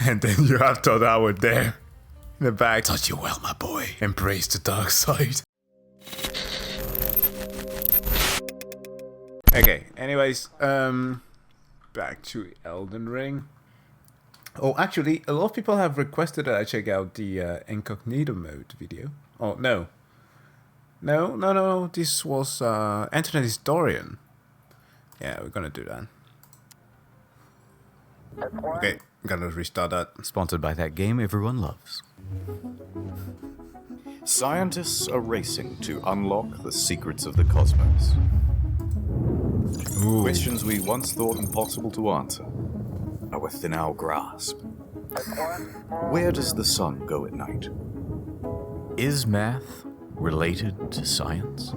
And then you have Todd Howard there in the back. Taught you well, my boy. Embrace the dark side. Okay, anyways, back to Elden Ring. Oh, actually, a lot of people have requested that I check out the incognito mode video. Oh, no. No. This was Internet Historian. Yeah, we're gonna do that. Okay, I'm gonna restart that. Sponsored by that game everyone loves. Scientists are racing to unlock the secrets of the cosmos. Ooh. Questions we once thought impossible to answer are within our grasp. Where does the sun go at night? Is math related to science?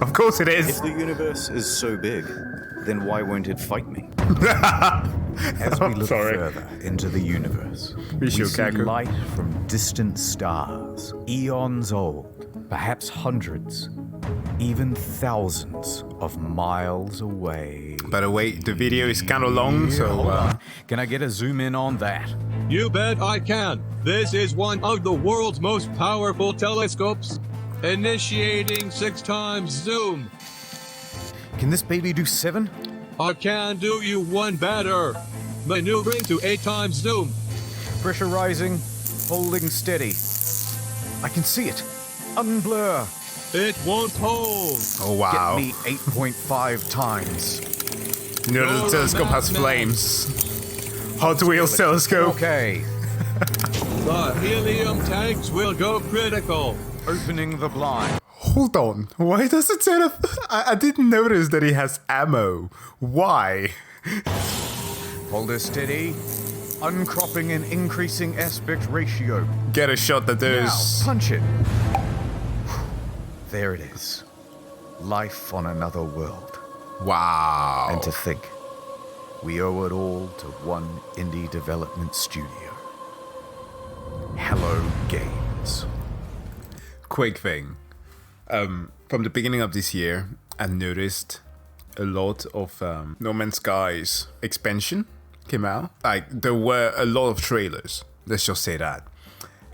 Of course it is. If the universe is so big, then why won't it fight me? As we look further into the universe, we see Kaku. light from distant stars, eons old, perhaps hundreds, even thousands of miles away. By the way, the video is kind of long, Hold so on. Can I get a zoom in on that? You bet I can. This is one of the world's most powerful telescopes. Initiating 6 times zoom. Can this baby do 7? I can do you one better. Maneuvering to 8 times zoom. Pressure rising, holding steady. I can see it. Unblur. It won't hold. oh wow. Get me 8.5 times. You know the telescope has flames. Hot Wheels telescope. Okay. The helium tanks will go critical. Opening the blind. Hold on. Why does it say that? I didn't notice that he has ammo. Why? Hold her steady. Uncropping and increasing aspect ratio. Get a shot that Now, there's... punch it. There it is. Life on another world. Wow. And to think, we owe it all to one indie development studio. Hello Games. Quick thing. From the beginning of this year, I noticed a lot of No Man's Sky's expansion came out. Like, there were a lot of trailers. Let's just say that.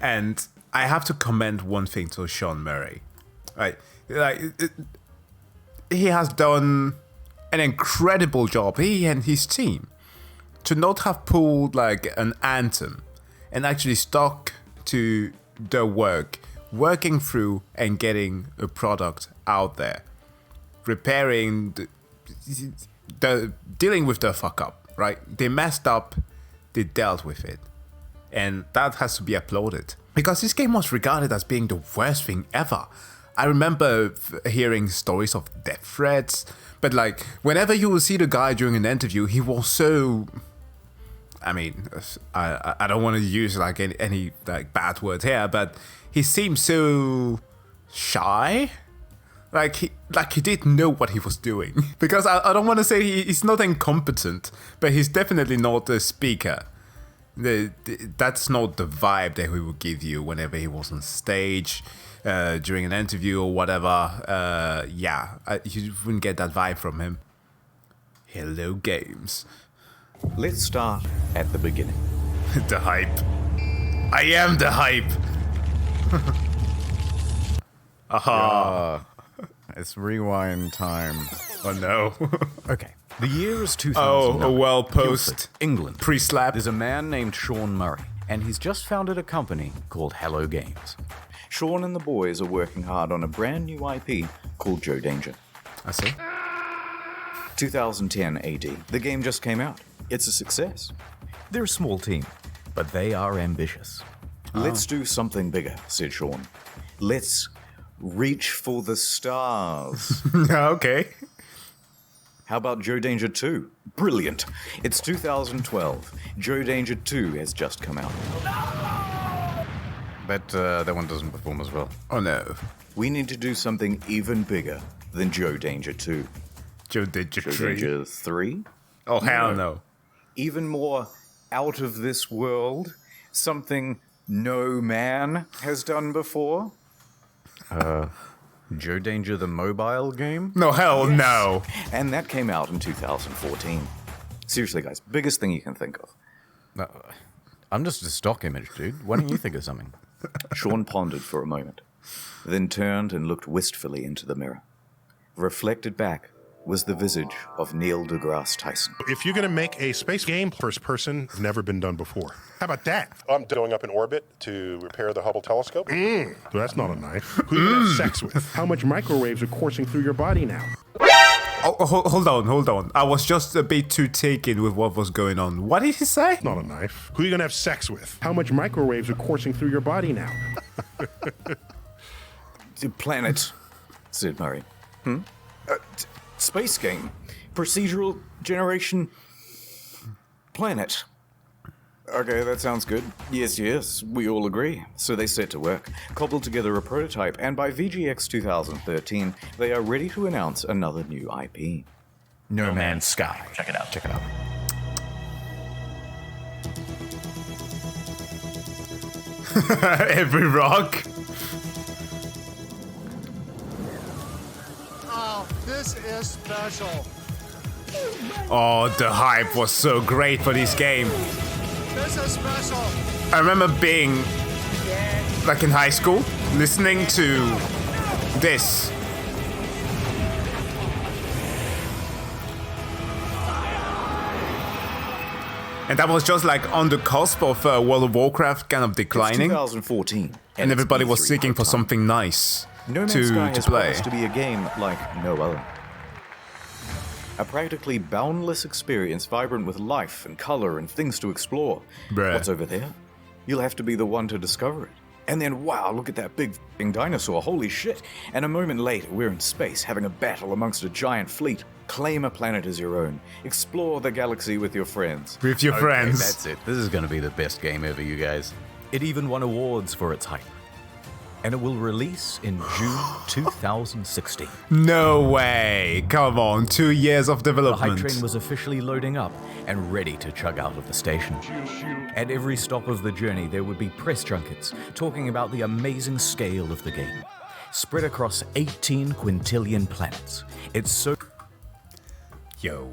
And I have to commend one thing to Sean Murray. Right, he has done an incredible job, he and his team, to not have pulled like an Anthem and actually stuck to their work, working through and getting a product out there, repairing the dealing with the fuck up, right? They messed up, they dealt with it, and that has to be applauded, because this game was regarded as being the worst thing ever. I remember hearing stories of death threats, but like whenever you will see the guy during an interview, he was so... I mean, I don't want to use like any like bad words here, but he seemed so shy. Like he didn't know what he was doing. Because I don't want to say he's not incompetent, but he's definitely not a speaker. That's not the vibe that he would give you whenever he was on stage, during an interview or whatever. You wouldn't get that vibe from him. Hello Games. Let's start at the beginning. The hype. I am the hype. Aha. It's rewind time. Oh no. Okay. The year is 2009. Oh, a well Guildford, post. England. Pre-slap. There's a man named Sean Murray, and he's just founded a company called Hello Games. Sean and the boys are working hard on a brand new IP called Joe Danger. I see. 2010 AD. The game just came out. It's a success. They're a small team, but they are ambitious. Let's do something bigger, said Sean. Let's reach for the stars. Okay. How about Joe Danger 2? Brilliant. It's 2012. Joe Danger 2 has just come out. Bet that one doesn't perform as well. Oh no. We need to do something even bigger than Joe Danger 2. Joe Danger Joe 3. Danger 3? Oh hell no. Even more out of this world. Something no man has done before. Joe Danger the mobile game? No, hell no. And that came out in 2014. Seriously, guys, biggest thing you can think of. I'm just a stock image, dude. Why don't you think of something? Sean pondered for a moment, then turned and looked wistfully into the mirror. Reflected back was the visage of Neil deGrasse Tyson. If you're going to make a space game, first person, never been done before. How about that? I'm going up in orbit to repair the Hubble telescope. That's not a knife. Who you gonna have sex with? How much microwaves are coursing through your body now? Oh, hold on. I was just a bit too taken with what was going on. What did he say? Not a knife. Who you gonna have sex with? How much microwaves are coursing through your body now? The planet, said Murray. Space game. Procedural generation. Planet. Okay, that sounds good. Yes, we all agree. So they set to work, cobbled together a prototype, and by VGX 2013, they are ready to announce another new IP. No Man's Sky. Check it out. Every rock. Oh, this is special. Oh, the hype was so great for this game. This is special. I remember being like in high school, listening to this. And that was just like on the cusp of World of Warcraft kind of declining. It's 2014. And everybody was E3 seeking hype for time. something nice No Man's to Sky has play. promised to be a game like no other. A practically boundless experience, vibrant with life and color and things to explore. Bruh. What's over there? You'll have to be the one to discover it. And then, wow, look at that big f***ing dinosaur, holy shit. And a moment later, we're in space, having a battle amongst a giant fleet. Claim a planet as your own. Explore the galaxy with your friends. With your friends. That's it. This is going to be the best game ever, you guys. It even won awards for its hype. And it will release in June 2016. No way. Come on, 2 years of The development. hype train was officially loading up and ready to chug out of the station. At every stop of the journey, there would be press junkets talking about the amazing scale of the game. Spread across 18 quintillion planets. It's so... Yo,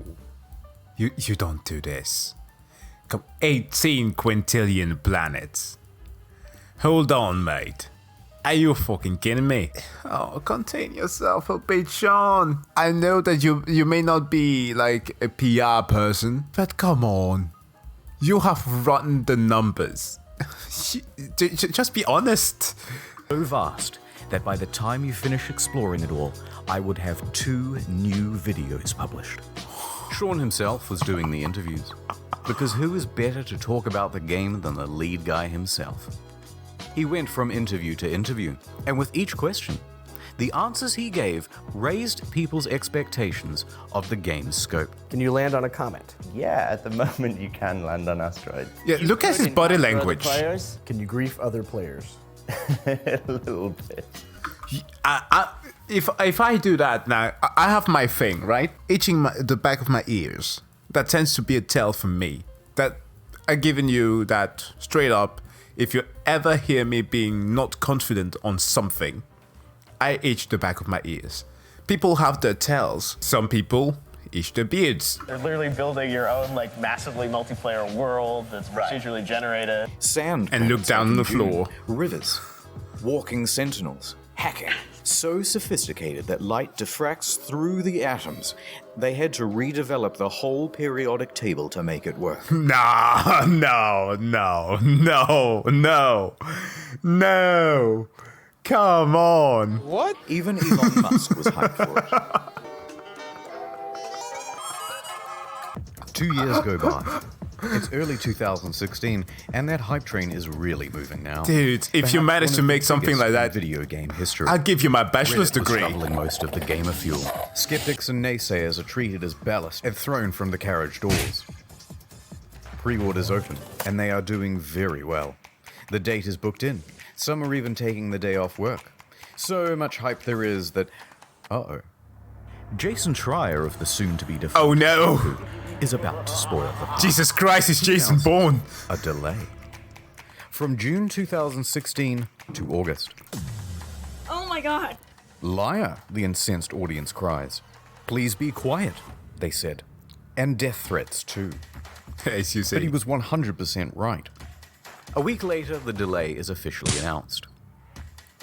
you don't do this. Come, 18 quintillion planets. Hold on, mate. Are you fucking kidding me? Oh, contain yourself a bit, Sean. I know that you may not be like a PR person, but come on. You have run the numbers. Just be honest. so vast that by the time you finish exploring it all, I would have 2 new videos published. Sean himself was doing the interviews, because who is better to talk about the game than the lead guy himself? He went from interview to interview, and with each question, the answers he gave raised people's expectations of the game's scope. Can you land on a comet? Yeah, at the moment you can land on asteroids. Yeah, look at his body For other language. players, Can you grief other players? a little bit. If I do that now, I have my thing, right? Itching the back of my ears. That tends to be a tell from me. That I've given you that straight up. If you ever hear me being not confident on something, I itch the back of my ears. People have their tells. Some people itch their beards. They're literally building your own like massively multiplayer world that's procedurally generated. Sand And look planets down on the like in June, floor. Rivers, walking sentinels, hacking. So sophisticated that light diffracts through the atoms. They had to redevelop the whole periodic table to make it work. Nah, no. Come on. Even Elon Musk was hyped for it. 2 years go by. It's early 2016, and that hype train is really moving now. Dude, if Perhaps you manage one to of make the something biggest like in that, video game history. I'll give you my bachelor's Reddit was degree. shoveling most of the gamer fuel. Skeptics and naysayers are treated as ballast and thrown from the carriage doors. Pre-orders open, and they are doing very well. The date is booked in. Some are even taking the day off work. So much hype there is that... Uh-oh. Jason Schreier of the soon-to-be defunct Oh no. is about to spoil the party. Jesus Christ, it's Jason Bourne. A delay. From June 2016 to August. Oh my god. Liar, the incensed audience cries. Please be quiet, they said. And death threats, too. As you see. But he was 100% right. A week later, the delay is officially announced.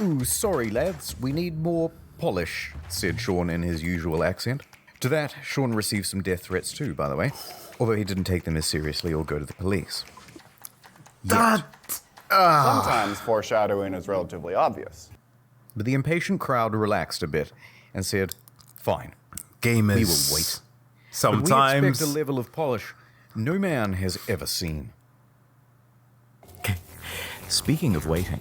"Ooh, sorry lads, we need more polish," said Sean in his usual accent. To that, Sean received some death threats too, by the way, although he didn't take them as seriously or go to the police. Sometimes foreshadowing is relatively obvious. But the impatient crowd relaxed a bit and said, "Fine, Gamers. we will wait. But Sometimes. we expect a level of polish no man has ever seen." Speaking of waiting,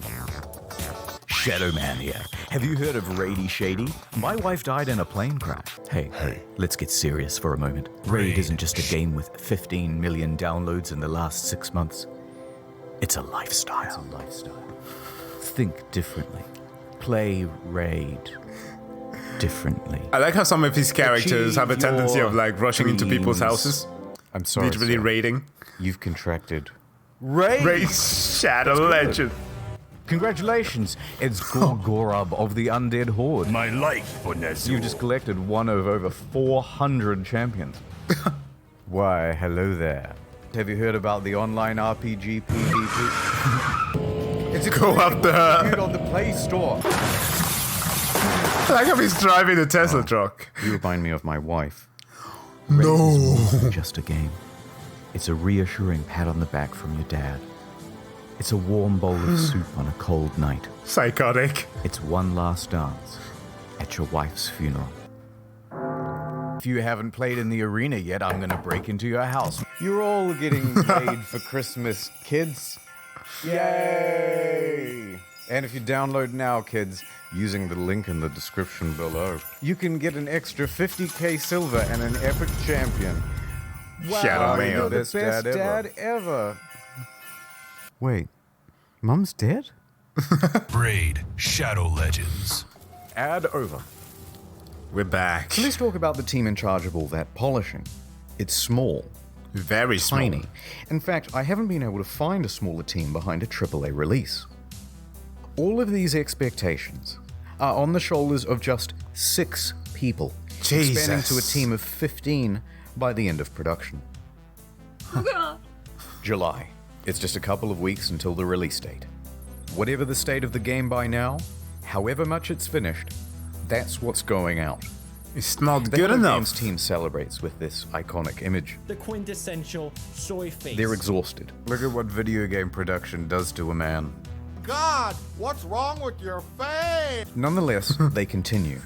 Shadow Man here. Have you heard of Raidy Shady? My wife died in a plane crash. Hey, let's get serious for a moment. Raid isn't just a game with 15 million downloads in the last 6 months. It's a lifestyle. Think differently. Play Raid differently. I like how some of his characters have a Achieve tendency of your like rushing into people's dreams. houses. I'm sorry, Literally sir. raiding. You've contracted Raid. Raid Shadow Legend. Congratulations, it's Gorgorub of the Undead Horde. My life for Nezu. You've just collected one of over 400 champions. Why, hello there. Have you heard about the online RPG PvP? It's Go up the... viewed on the Play Store. I like how he's driving a Tesla truck. You remind me of my wife. No. Raid is more than just a game. It's a reassuring pat on the back from your dad. It's a warm bowl of soup on a cold night. Psychotic. It's one last dance at your wife's funeral. If you haven't played in the arena yet, I'm gonna break into your house. You're all getting paid for Christmas, kids. Yay! And if you download now, kids, using the link in the description below, you can get an extra 50k silver and an epic champion. Wow, Shadow Man. you're the best dad ever. Wait, Mum's dead? Raid Shadow Legends. Ad over. We're back. So let's talk about the team in charge of all that polishing. It's small, Very small. tiny. In fact, I haven't been able to find a smaller team behind a AAA release. All of these expectations are on the shoulders of just 6 people, expanding Jesus. to a team of 15 by the end of production. July. It's just a couple of weeks until the release date. Whatever the state of the game by now, however much it's finished, that's what's going out. It's not The good Hello enough. Games team celebrates with this iconic image. The quintessential soy face. They're exhausted. Look at what video game production does to a man. God, what's wrong with your face? Nonetheless, they continue,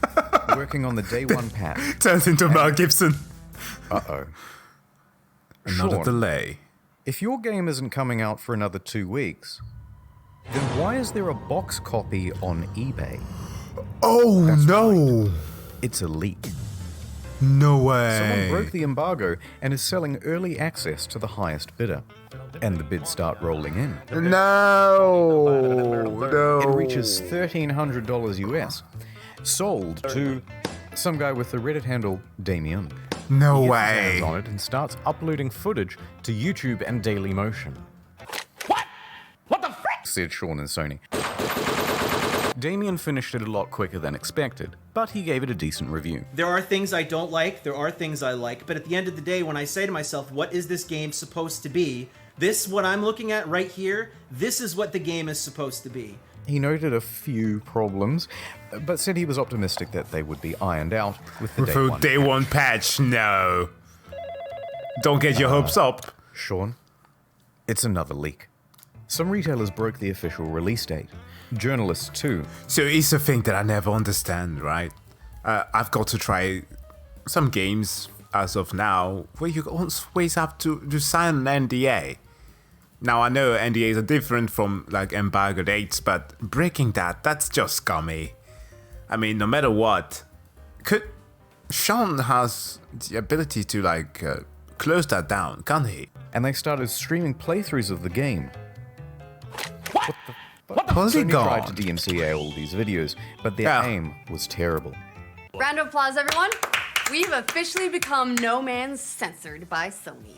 working on the day one patch. Turns into Mel Gibson. Uh-oh. Another Sean, delay. if your game isn't coming out for another 2 weeks, then why is there a box copy on eBay? Oh no! It's a leak. No way. Someone broke the embargo and is selling early access to the highest bidder. And the bids start rolling in. No. It reaches $1,300 US. Sold to some guy with the Reddit handle Damien. No He gets his way. hands on it and starts uploading footage to YouTube and Dailymotion. What the frick? Said Sean and Sony. Damien finished it a lot quicker than expected, but he gave it a decent review. There are things I don't like, there are things I like, but at the end of the day, when I say to myself, what is this game supposed to be? This, what I'm looking at right here, this is what the game is supposed to be. He noted a few problems, but said he was optimistic that they would be ironed out with the With a day one patch, no. Don't get your hopes up. Sean, it's another leak. Some retailers broke the official release date. Journalists too. So it's a thing that I never understand, right? I've got to try some games as of now where you always have to sign an NDA. Now I know NDAs are different from like embargo dates, but breaking that's just scummy. I mean, no matter what, Sean has the ability to like close that down, can't he? And they started streaming playthroughs of the game. What the fuck? Polygon. Sony tried to DMCA all these videos, but their aim was terrible. Round of applause, everyone. We've officially become No Man's censored by Sony.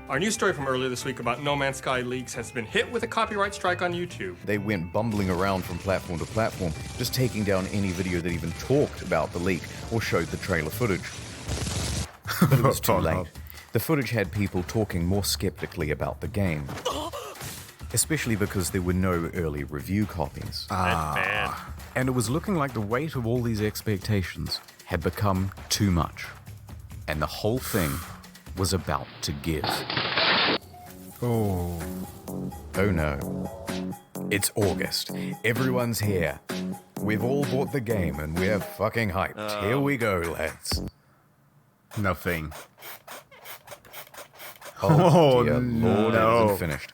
Our news story from earlier this week about No Man's Sky leaks has been hit with a copyright strike on YouTube. They went bumbling around from platform to platform, just taking down any video that even talked about the leak or showed the trailer footage. But it was too late. The footage had people talking more skeptically about the game, especially because there were no early review copies. And it was looking like the weight of all these expectations had become too much, and the whole thing was about to give. Oh no. It's August. Everyone's here. We've all bought the game and we're fucking hyped. Here we go, lads. Nothing. Oh, dear Lord, it isn't finished.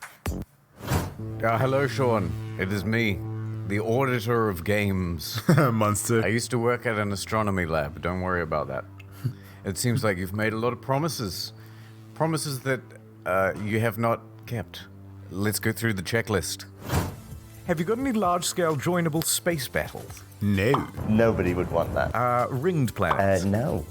Hello, Sean. It is me, the auditor of games. Monster. I used to work at an astronomy lab. Don't worry about that. It seems like you've made a lot of promises. Promises that you have not kept. Let's go through the checklist. Have you got any large-scale joinable space battles? No. Nobody would want that. Ringed planets? No.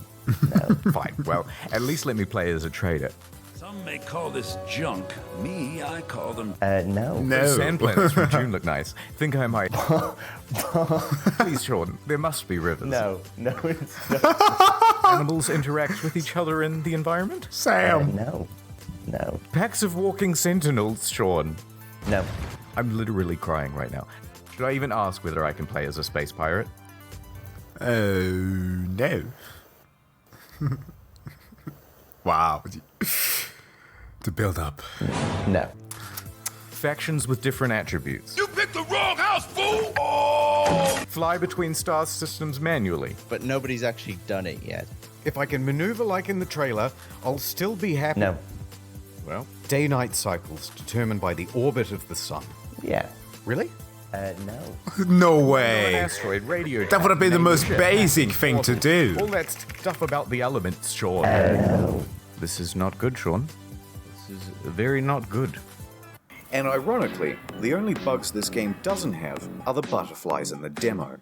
Fine. Well, at least let me play as a trader. Some may call this junk. Me, I call them... No. Those sand planets from June look nice. Think I might... Please, Sean, there must be rivers. No, it's not. Animals interact with each other in the environment? Sam. No. Packs of walking sentinels, Sean. No. I'm literally crying right now. Should I even ask whether I can play as a space pirate? No. Wow. To build up. No. Factions with different attributes. You picked the wrong house, fool! Oh! Fly between star systems manually. But nobody's actually done it yet. If I can maneuver like in the trailer, I'll still be happy. No. Well, day-night cycles determined by the orbit of the sun. Yeah. Really? No. No way. Asteroid, radio. That would have been the most basic thing to do. All that stuff about the elements, Sean. No. This is not good, Sean. This is very not good. And ironically, the only bugs this game doesn't have are the butterflies in the demo.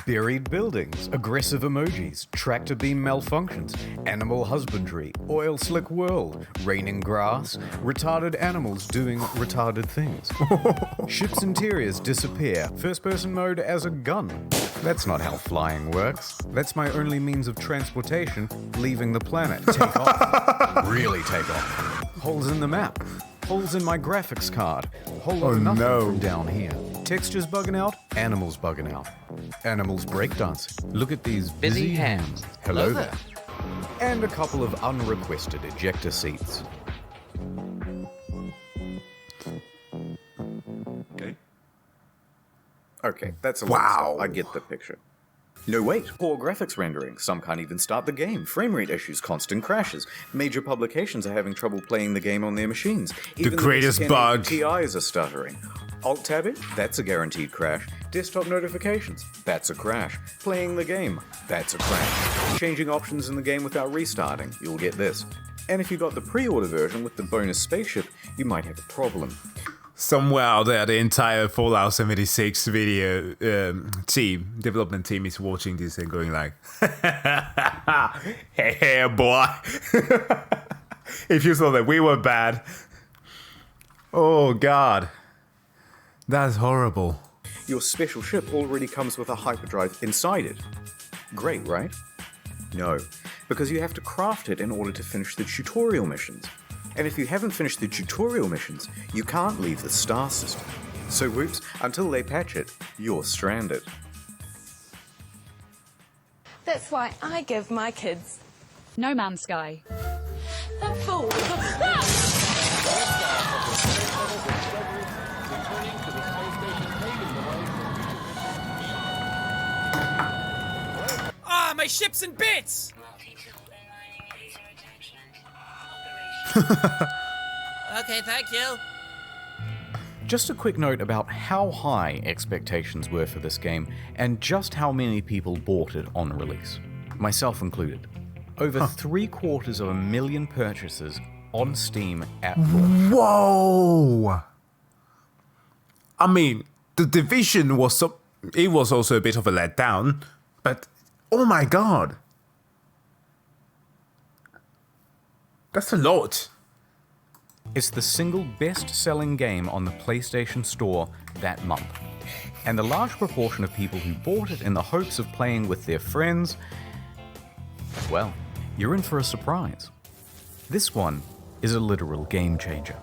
Buried buildings, aggressive emojis, tractor beam malfunctions, animal husbandry, oil slick world, raining grass, retarded animals doing retarded things. Ships' interiors disappear, first person mode as a gun. That's not how flying works. That's my only means of transportation, leaving the planet. Take off. Really take off. Holes in the map. Holes in my graphics card. Whole lot of nothing from down here. Textures bugging out, animals bugging out. Animals breakdancing. Look at these busy hands. Hello there. And a couple of unrequested ejector seats. Okay, that's a lot of stuff. I get the picture. No wait, poor graphics rendering. Some can't even start the game. Frame rate issues, constant crashes. Major publications are having trouble playing the game on their machines. Even the greatest bug. TIs are stuttering. Alt-tabbing? That's a guaranteed crash. Desktop notifications? That's a crash. Playing the game? That's a crash. Changing options in the game without restarting? You'll get this. And if you got the pre-order version with the bonus spaceship, you might have a problem. Somewhere out there, the entire Fallout 76 video development team is watching this and going like, hey, boy. If you thought that we were bad. Oh, God. That's horrible. Your special ship already comes with a hyperdrive inside it. Great, right? No, because you have to craft it in order to finish the tutorial missions. And if you haven't finished the tutorial missions, you can't leave the star system. So whoops, until they patch it, you're stranded. That's why I give my kids No Man's Sky. a fool. Ah, my ship's in bits! Okay, thank you. Just a quick note about how high expectations were for this game and just how many people bought it on release, myself included. Over 750,000 purchases on Steam at launch. Whoa! I mean, The Division was it was also a bit of a letdown, but oh my God. That's a lot. It's the single best-selling game on the PlayStation Store that month. And the large proportion of people who bought it in the hopes of playing with their friends, well, you're in for a surprise. This one is a literal game changer.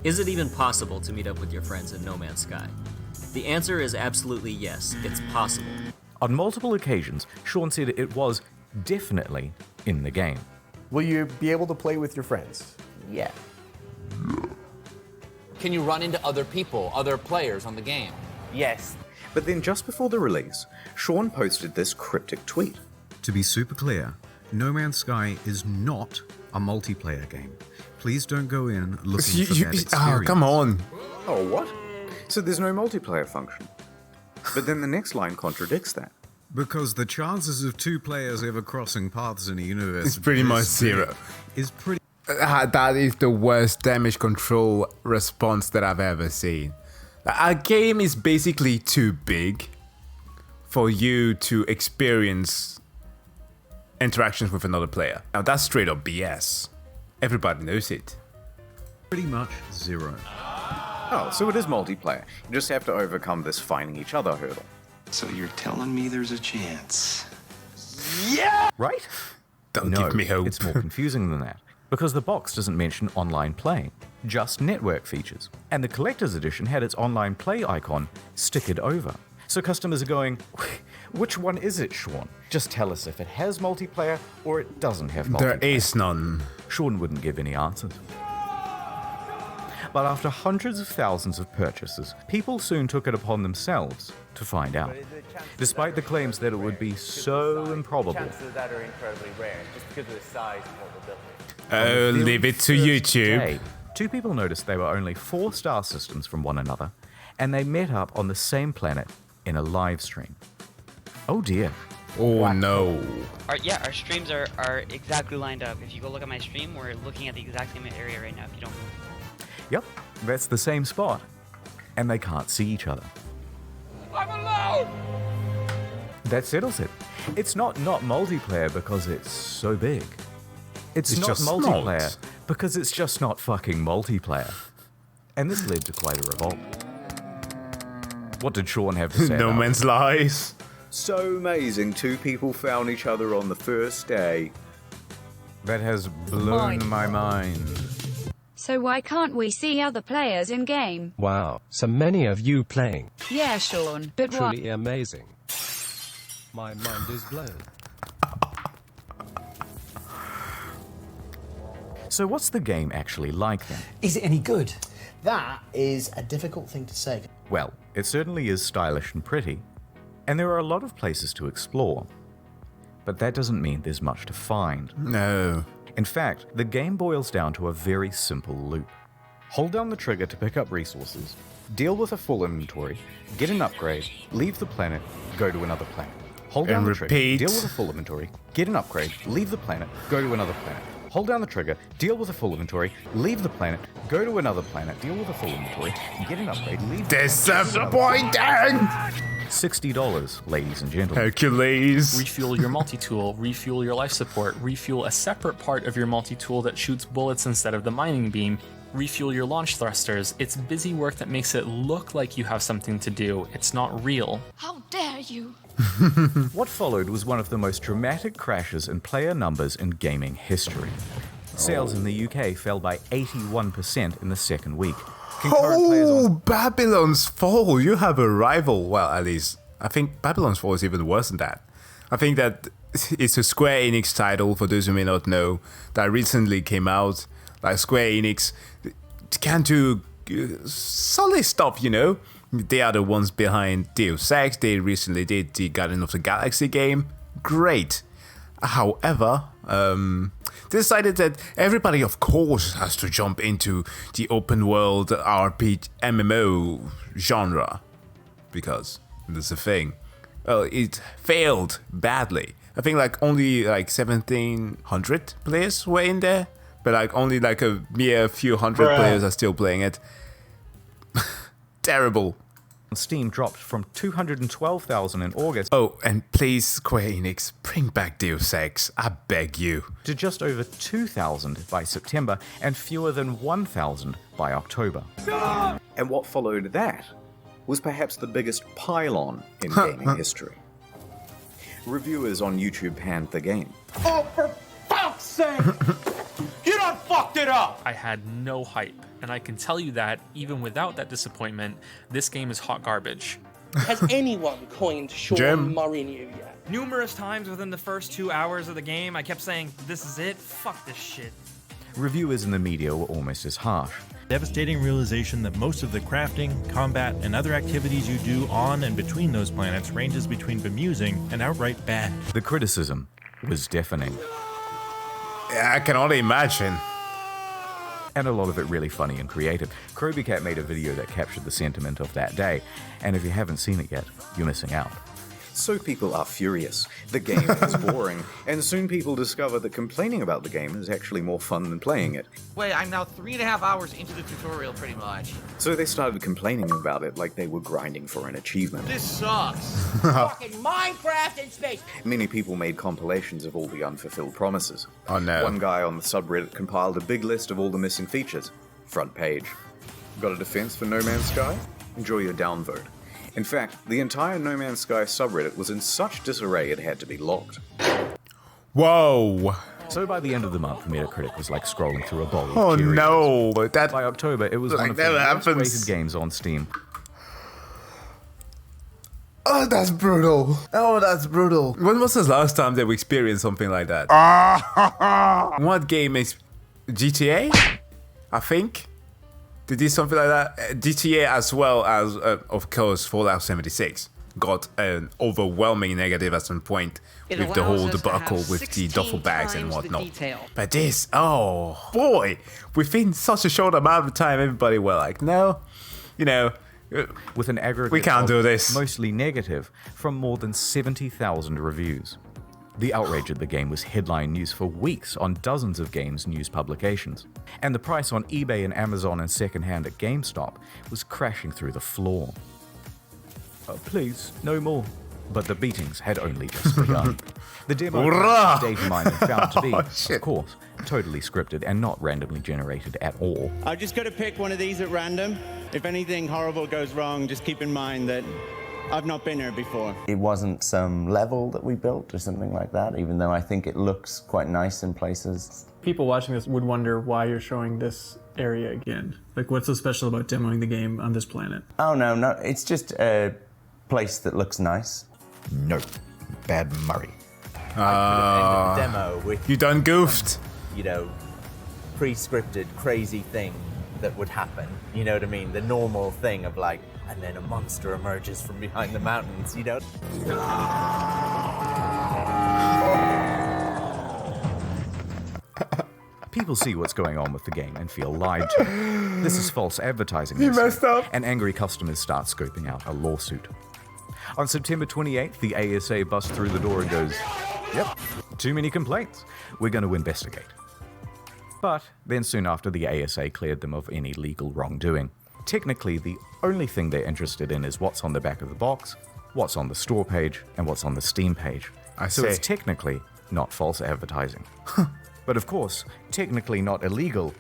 Is it even possible to meet up with your friends in No Man's Sky? The answer is absolutely yes, it's possible. On multiple occasions, Sean said it was definitely in the game. Will you be able to play with your friends? Yeah. Can you run into other people, other players on the game? Yes. But then just before the release, Sean posted this cryptic tweet. To be super clear, No Man's Sky is not a multiplayer game. Please don't go in looking for that experience. Oh, come on. Oh, what? So there's no multiplayer function. But then the next line contradicts that. Because the chances of two players ever crossing paths in a universe It's pretty much zero. Is pretty. That is the worst damage control response that I've ever seen. A game is basically too big for you to experience interactions with another player. Now that's straight up BS. Everybody knows it. Pretty much zero. Oh, so it is multiplayer. You just have to overcome this finding each other hurdle. So you're telling me there's a chance? Yeah! Right? Don't give me hope. It's more confusing than that. Because the box doesn't mention online playing, just network features. And the collector's edition had its online play icon stickered over. So customers are going, which one is it, Sean? Just tell us if it has multiplayer or it doesn't have multiplayer. There is none. Sean wouldn't give any answers. But after hundreds of thousands of purchases, people soon took it upon themselves to find out. Despite the claims that it would be so improbable. Chances that are incredibly rare, just because of the size and what we're building. Oh, leave it to YouTube. Day, two people noticed they were only 4 star systems from one another, and they met up on the same planet in a live stream. Oh dear. Oh no. Our streams are exactly lined up. If you go look at my stream, we're looking at the exact same area right now if you don't move. Yep, that's the same spot. And they can't see each other. I'm alone! That settles it. It's not multiplayer because it's so big. It's not just multiplayer small. because it's just not fucking multiplayer. And this led to quite a revolt. What did Sean have to say No about Man's it? Lies. So amazing, 2 people found each other on the first day. That has blown my mind. So why can't we see other players in game? Wow, so many of you playing. Yeah, Sean, but what? Truly amazing. My mind is blown. So what's the game actually like then? Is it any good? That is a difficult thing to say. Well, it certainly is stylish and pretty, and there are a lot of places to explore. But that doesn't mean there's much to find. No. In fact, the game boils down to a very simple loop. Hold down the trigger to pick up resources, deal with a full inventory, get an upgrade, leave the planet, go to another planet. Hold down the trigger, deal with a full inventory, get an upgrade, leave the planet, go to another planet. Hold down the trigger, deal with a full inventory, leave the planet, go to another planet, deal with a full inventory, get an upgrade, leave the Disappointing! $60, ladies and gentlemen. Hercules. Refuel your multi-tool, refuel your life support, refuel a separate part of your multi-tool that shoots bullets instead of the mining beam, refuel your launch thrusters. It's busy work that makes it look like you have something to do. It's not real. How dare you? What followed was one of the most dramatic crashes in player numbers in gaming history. Sales in the UK fell by 81% in the second week. Oh, Babylon's Fall. You have a rival. Well, at least, I think Babylon's Fall is even worse than that. I think that it's a Square Enix title, for those who may not know, that recently came out. Like, Square Enix can do solid stuff, you know? They are the ones behind Deus Ex. They recently did the Guardian of the Galaxy game. Great. However, they decided that everybody, of course, has to jump into the open world RPG MMO genre. Because that's a thing. Well, it failed badly. I think only 1,700 players were in there. But only a mere few hundred players are still playing it. Terrible. Steam dropped from 212,000 in August. Oh, and please, Square Enix, bring back Deus Ex. I beg you. To just over 2,000 by September and fewer than 1,000 by October. And what followed that was perhaps the biggest pylon in gaming history. Reviewers on YouTube panned the game. Oh, for fuck's sake! You don't fucked it up! I had no hype, and I can tell you that, even without that disappointment, this game is hot garbage. Has anyone coined Sean Jim? Mourinho yet? Numerous times within the first 2 hours of the game, I kept saying, this is it, fuck this shit. Reviewers in the media were almost as harsh. Devastating realization that most of the crafting, combat, and other activities you do on and between those planets ranges between bemusing and outright bad. The criticism was deafening. Yeah, I can only imagine. And a lot of it really funny and creative. Krobycat made a video that captured the sentiment of that day, and if you haven't seen it yet, you're missing out. So people are furious. The game is boring, and soon people discover that complaining about the game is actually more fun than playing it. Wait, I'm now 3.5 hours into the tutorial pretty much. So they started complaining about it like they were grinding for an achievement. This sucks. Fucking Minecraft in space. Many people made compilations of all the unfulfilled promises. Oh no. One guy on the subreddit compiled a big list of all the missing features. Front page. Got a defense for No Man's Sky? Enjoy your downvote. In fact, the entire No Man's Sky subreddit was in such disarray it had to be locked. Whoa. So by the end of the month, Metacritic was like scrolling through a bowl of Oh Cheerios. no. That, by October, it was like one of that the most happens. rated games on Steam. Oh, that's brutal. Oh, that's brutal. When was the last time that we experienced something like that? What game is GTA? I think. They did something like that. GTA as well as, of course, Fallout 76 got an overwhelming negative at some point with the whole debacle with the duffel bags and whatnot. But this, oh boy, within such a short amount of time, everybody were like, no, you know, with an aggregate we can't do this. Mostly negative from more than 70,000 reviews. The outrage at the game was headline news for weeks on dozens of games news publications, and the price on eBay and Amazon and secondhand at GameStop was crashing through the floor. Please, no more. But the beatings had only just begun. The demo was data mined and found to be, of course, totally scripted and not randomly generated at all. I've just got to pick one of these at random. If anything horrible goes wrong, just keep in mind that I've not been here before. It wasn't some level that we built or something like that, even though I think it looks quite nice in places. People watching this would wonder why you're showing this area again. Like, what's so special about demoing the game on this planet? Oh, no, it's just a place that looks nice. No, bad Murray. I put it in the demo with you done goofed. Some, you know, pre-scripted crazy thing that would happen. You know what I mean? The normal thing of like, and then a monster emerges from behind the mountains, you know? People see what's going on with the game and feel lied to. This is false advertising. You messed up. And angry customers start scoping out a lawsuit. On September 28th, the ASA busts through the door and goes, yep, too many complaints. We're going to investigate. But then soon after, the ASA cleared them of any legal wrongdoing. Technically, the only thing they're interested in is what's on the back of the box, what's on the store page, and what's on the Steam page. So it's technically not false advertising. But of course, technically not illegal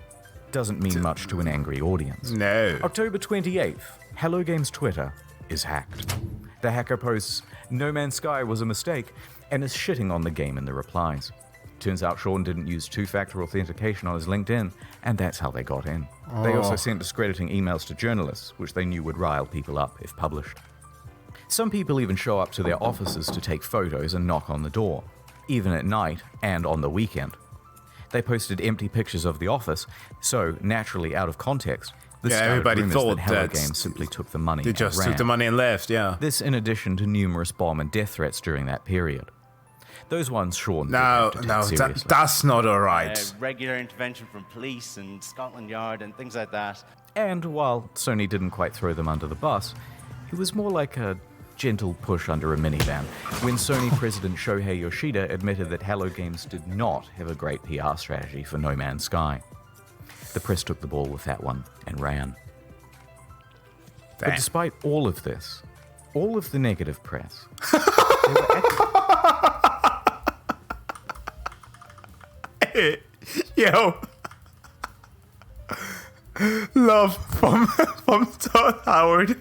doesn't mean much to an angry audience. No. October 28th, Hello Games Twitter is hacked. The hacker posts, No Man's Sky was a mistake, and is shitting on the game in the replies. Turns out Sean didn't use two-factor authentication on his LinkedIn, and that's how they got in. They also sent discrediting emails to journalists, which they knew would rile people up if published. Some people even show up to their offices to take photos and knock on the door, even at night and on the weekend. They posted empty pictures of the office, so naturally out of context, everybody thought that Hello that Games simply took the money. They just and ran. took the money and left, yeah. This in addition to numerous bomb and death threats during that period. Those ones Sean No, that's not alright. Regular intervention from police and Scotland Yard and things like that. And while Sony didn't quite throw them under the bus, it was more like a gentle push under a minivan when Sony president Shohei Yoshida admitted that Hello Games did not have a great PR strategy for No Man's Sky. The press took the ball with that one and ran. But despite all of this, all of the negative press, Yo, love from Todd Howard.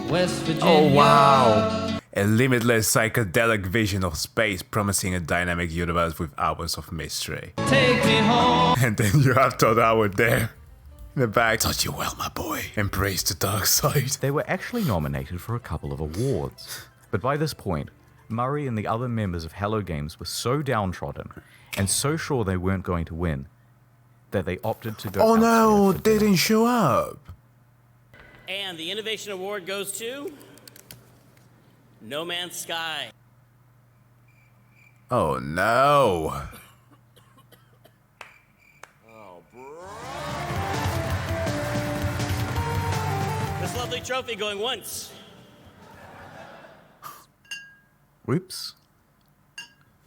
West Virginia. Oh wow! A limitless psychedelic vision of space promising a dynamic universe with hours of mystery. Take me home. And then you have Todd Howard there in the back. Touch you well, my boy. Embrace the dark side. They were actually nominated for a couple of awards. But by this point, Murray and the other members of Hello Games were so downtrodden and so sure they weren't going to win that they opted to go. Oh no, they didn't show up. And the Innovation Award goes to No Man's Sky. Oh no. This lovely trophy going once. Whoops.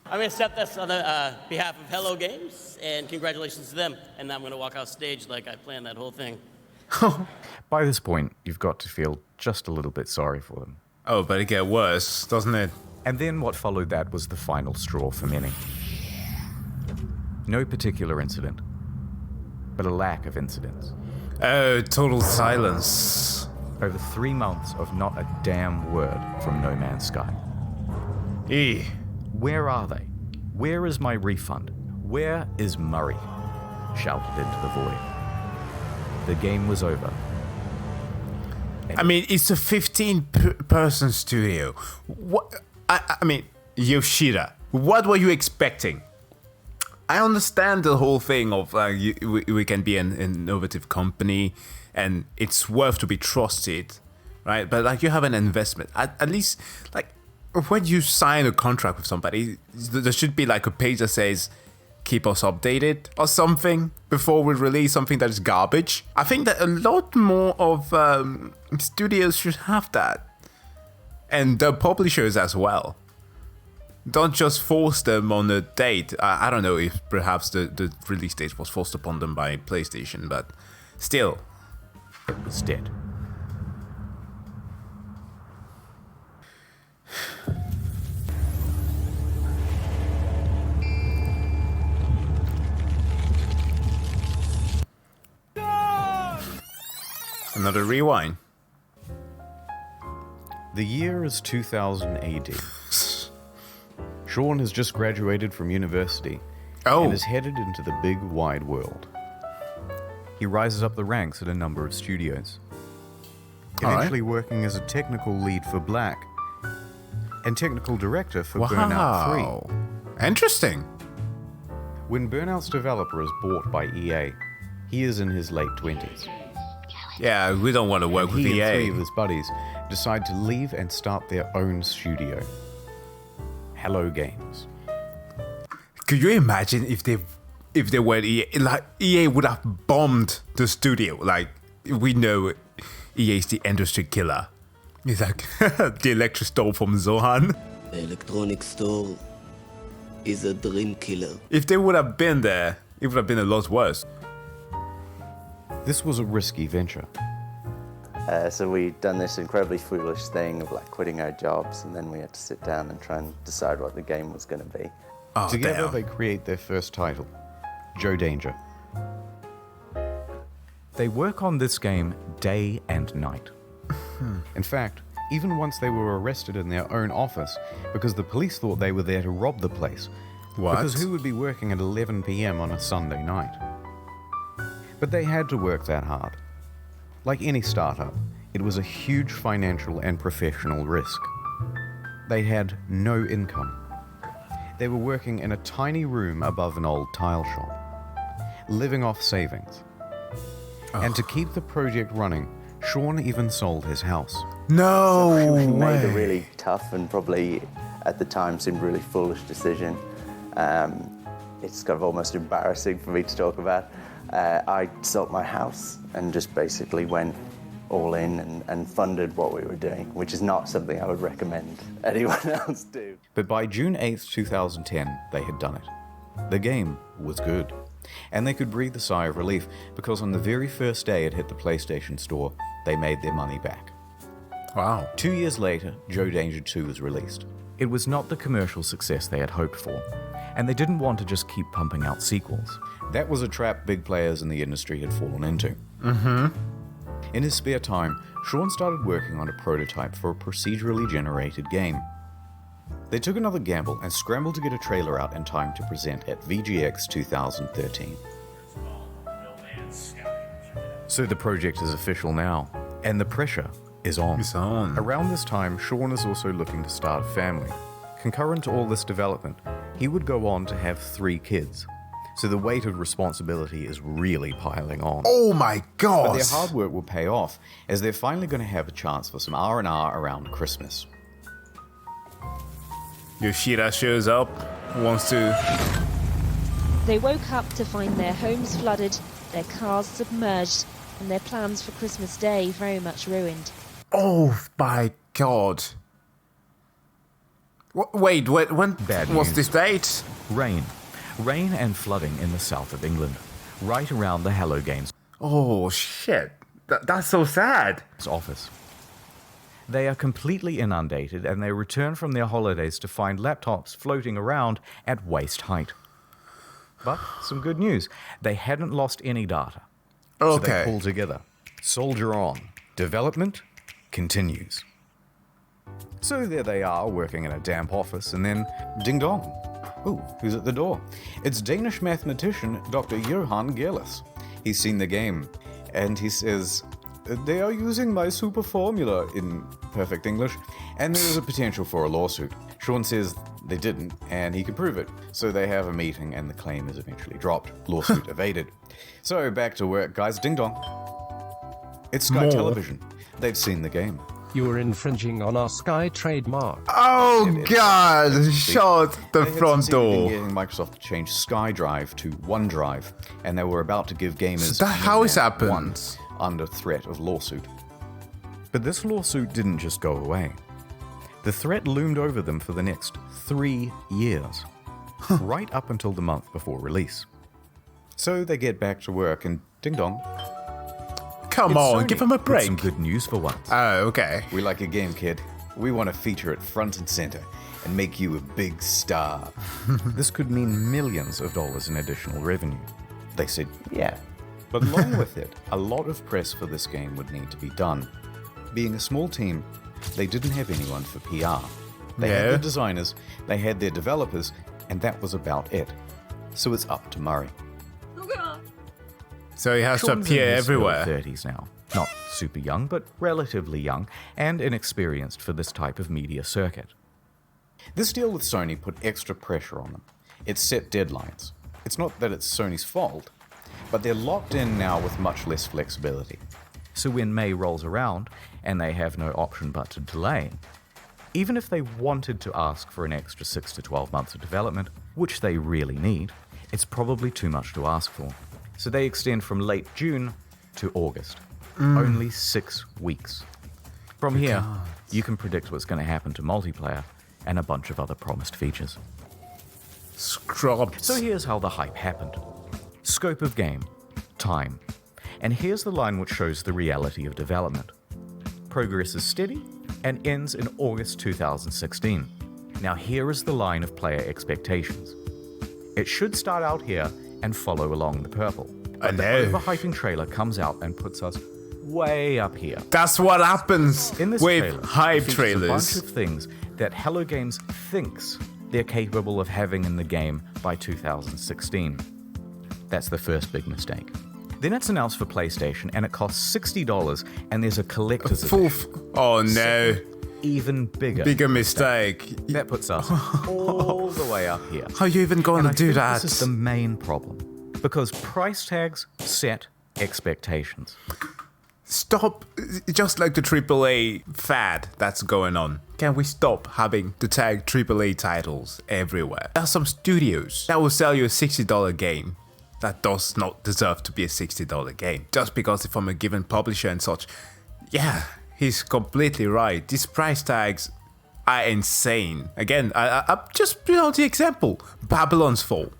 I'm going to accept this on the behalf of Hello Games, and congratulations to them. And now I'm going to walk off stage like I planned that whole thing. By this point, you've got to feel just a little bit sorry for them. Oh, but it gets worse, doesn't it? And then what followed that was the final straw for many. No particular incident, but a lack of incidents. Oh, total silence. Over 3 months of not a damn word from No Man's Sky. Where are they? Where is my refund? Where is Murray? Shouted into the void. The game was over. I mean, it's a 15-person studio. What? I mean, Yoshida, what were you expecting? I understand the whole thing of we can be an innovative company and it's worth to be trusted, right? But like you have an investment. At least, like when you sign a contract with somebody, there should be like a page that says, keep us updated or something before we release something that is garbage. I think that a lot more of studios should have that. And the publishers as well. Don't just force them on a date. I don't know if perhaps the release date was forced upon them by PlayStation, but still. It was dead. Another rewind. The year is 2000 AD. Sean has just graduated from university and is headed into the big wide world. He rises up the ranks at a number of studios, eventually working as a technical lead for Black and technical director for Burnout 3. Interesting. When Burnout's developer is bought by EA, he is in his late 20s. Yeah, we don't want to work with he EA. And 3 of his buddies decide to leave and start their own studio, Hello Games. Could you imagine if they were EA? Like EA would have bombed the studio. Like we know EA is the industry killer. It's like the electric store from Zohan. The electronic store is a dream killer. If they would have been there, it would have been a lot worse. This was a risky venture. So we'd done this incredibly foolish thing of like quitting our jobs, and then we had to sit down and try and decide what the game was going to be. Together they create their first title, Joe Danger. They work on this game day and night. In fact, even once they were arrested in their own office because the police thought they were there to rob the place. What? Because who would be working at 11 p.m. on a Sunday night? But they had to work that hard. Like any startup, it was a huge financial and professional risk. They had no income. They were working in a tiny room above an old tile shop, living off savings. And to keep the project running, Sean even sold his house. No way. We made a way. really tough and probably at the time seemed really foolish decision. It's kind of almost embarrassing for me to talk about. I sold my house and just basically went all in and funded what we were doing, which is not something I would recommend anyone else do. But by June 8th, 2010, they had done it. The game was good. And they could breathe a sigh of relief because on the very first day it hit the PlayStation Store, they made their money back. Wow. 2 years later, Joe Danger 2 was released. It was not the commercial success they had hoped for, and they didn't want to just keep pumping out sequels. That was a trap big players in the industry had fallen into. In his spare time, Sean started working on a prototype for a procedurally generated game. They took another gamble and scrambled to get a trailer out in time to present at VGX 2013. So the project is official now, and the pressure is on. It's on. Around this time, Sean is also looking to start a family. Concurrent to all this development, he would go on to have 3 kids. So the weight of responsibility is really piling on. Oh my god! But their hard work will pay off, as they're finally going to have a chance for some R&R around Christmas. Yoshida shows up, wants to... They woke up to find their homes flooded, their cars submerged, and their plans for Christmas Day very much ruined. Oh my god. Wait, when Bad what's news. this date? Rain. Rain and flooding in the south of England, right around the Hello Games Oh shit. That's so sad. office. They are completely inundated and they return from their holidays to find laptops floating around at waist height. But some good news, they hadn't lost any data. So Okay. they pull together. Soldier on. Development continues. So there they are, working in a damp office, and then ding dong. Ooh, who's at the door? It's Danish mathematician Dr. Johan Gerlis. He's seen the game, and he says, "They are using my super formula," in perfect English, and there is a potential for a lawsuit. Sean says they didn't, and he can prove it. So they have a meeting, and the claim is eventually dropped. Lawsuit evaded. So back to work, guys. Ding dong. It's Sky More. Television. They've seen the game. You are infringing on our Sky trademark. Oh god, shut the They had front succeeded in door. getting Microsoft to change SkyDrive to OneDrive, and they were about to give gamers So how is Internet happened? One under threat of lawsuit. But this lawsuit didn't just go away. The threat loomed over them for the next 3 years, right up until the month before release. So they get back to work, and ding dong. Come It's on, Sony give him a with break. some good news for once. Oh, okay. We like your game, kid. We want to feature it front and center and make you a big star. This could mean millions of dollars in additional revenue. They said, yeah. But along with it, a lot of press for this game would need to be done. Being a small team, they didn't have anyone for PR. They had Yeah. their designers, they had their developers, and that was about it. So it's up to Murray. So he has to Sean's appear in his everywhere. mid-30s now. Not super young, but relatively young, and inexperienced for this type of media circuit. This deal with Sony put extra pressure on them. It set deadlines. It's not that it's Sony's fault, but they're locked in now with much less flexibility. So when May rolls around, and they have no option but to delay, even if they wanted to ask for an extra 6 to 12 months of development, which they really need, it's probably too much to ask for. So they extend from late June to August. Only 6 weeks. From here, you can predict what's going to happen to multiplayer and a bunch of other promised features. Scrubbed. So here's how the hype happened. Scope of game. Time. And here's the line which shows the reality of development. Progress is steady and ends in August 2016. Now here is the line of player expectations. It should start out here and follow along the purple. But the overhyping trailer comes out and puts us way up here. That's what happens In this with trailer, hype it features trailers. a bunch of things that Hello Games thinks they're capable of having in the game by 2016. That's the first big mistake. Then it's announced for PlayStation and it costs $60 and there's a collector's edition. Oh no. Even bigger. Bigger mistake. That puts us all the way up here. How are you even going And to I do think that? This is the main problem. Because price tags set expectations. Stop, just like the AAA fad that's going on. Can we stop having to tag AAA titles everywhere? There are some studios that will sell you a $60 game that does not deserve to be a $60 game. Just because it's from a given publisher and such. Yeah, he's completely right. These price tags are insane. Again, I just bring out the example. Babylon's Fall.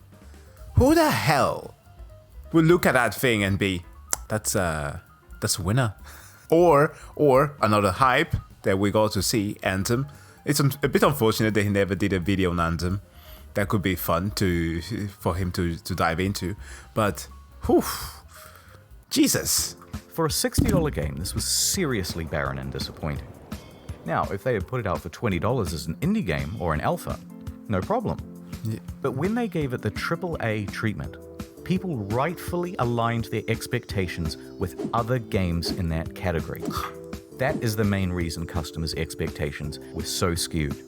Who the hell will look at that thing and be, that's a winner? Or another hype that we got to see, Anthem. It's a bit unfortunate that he never did a video on Anthem. That could be fun for him to dive into. But, whew, Jesus. For a $60 game, this was seriously barren and disappointing. Now, if they had put it out for $20 as an indie game or an alpha, no problem. Yeah. But when they gave it the AAA treatment, people rightfully aligned their expectations with other games in that category. That is the main reason customers' expectations were so skewed.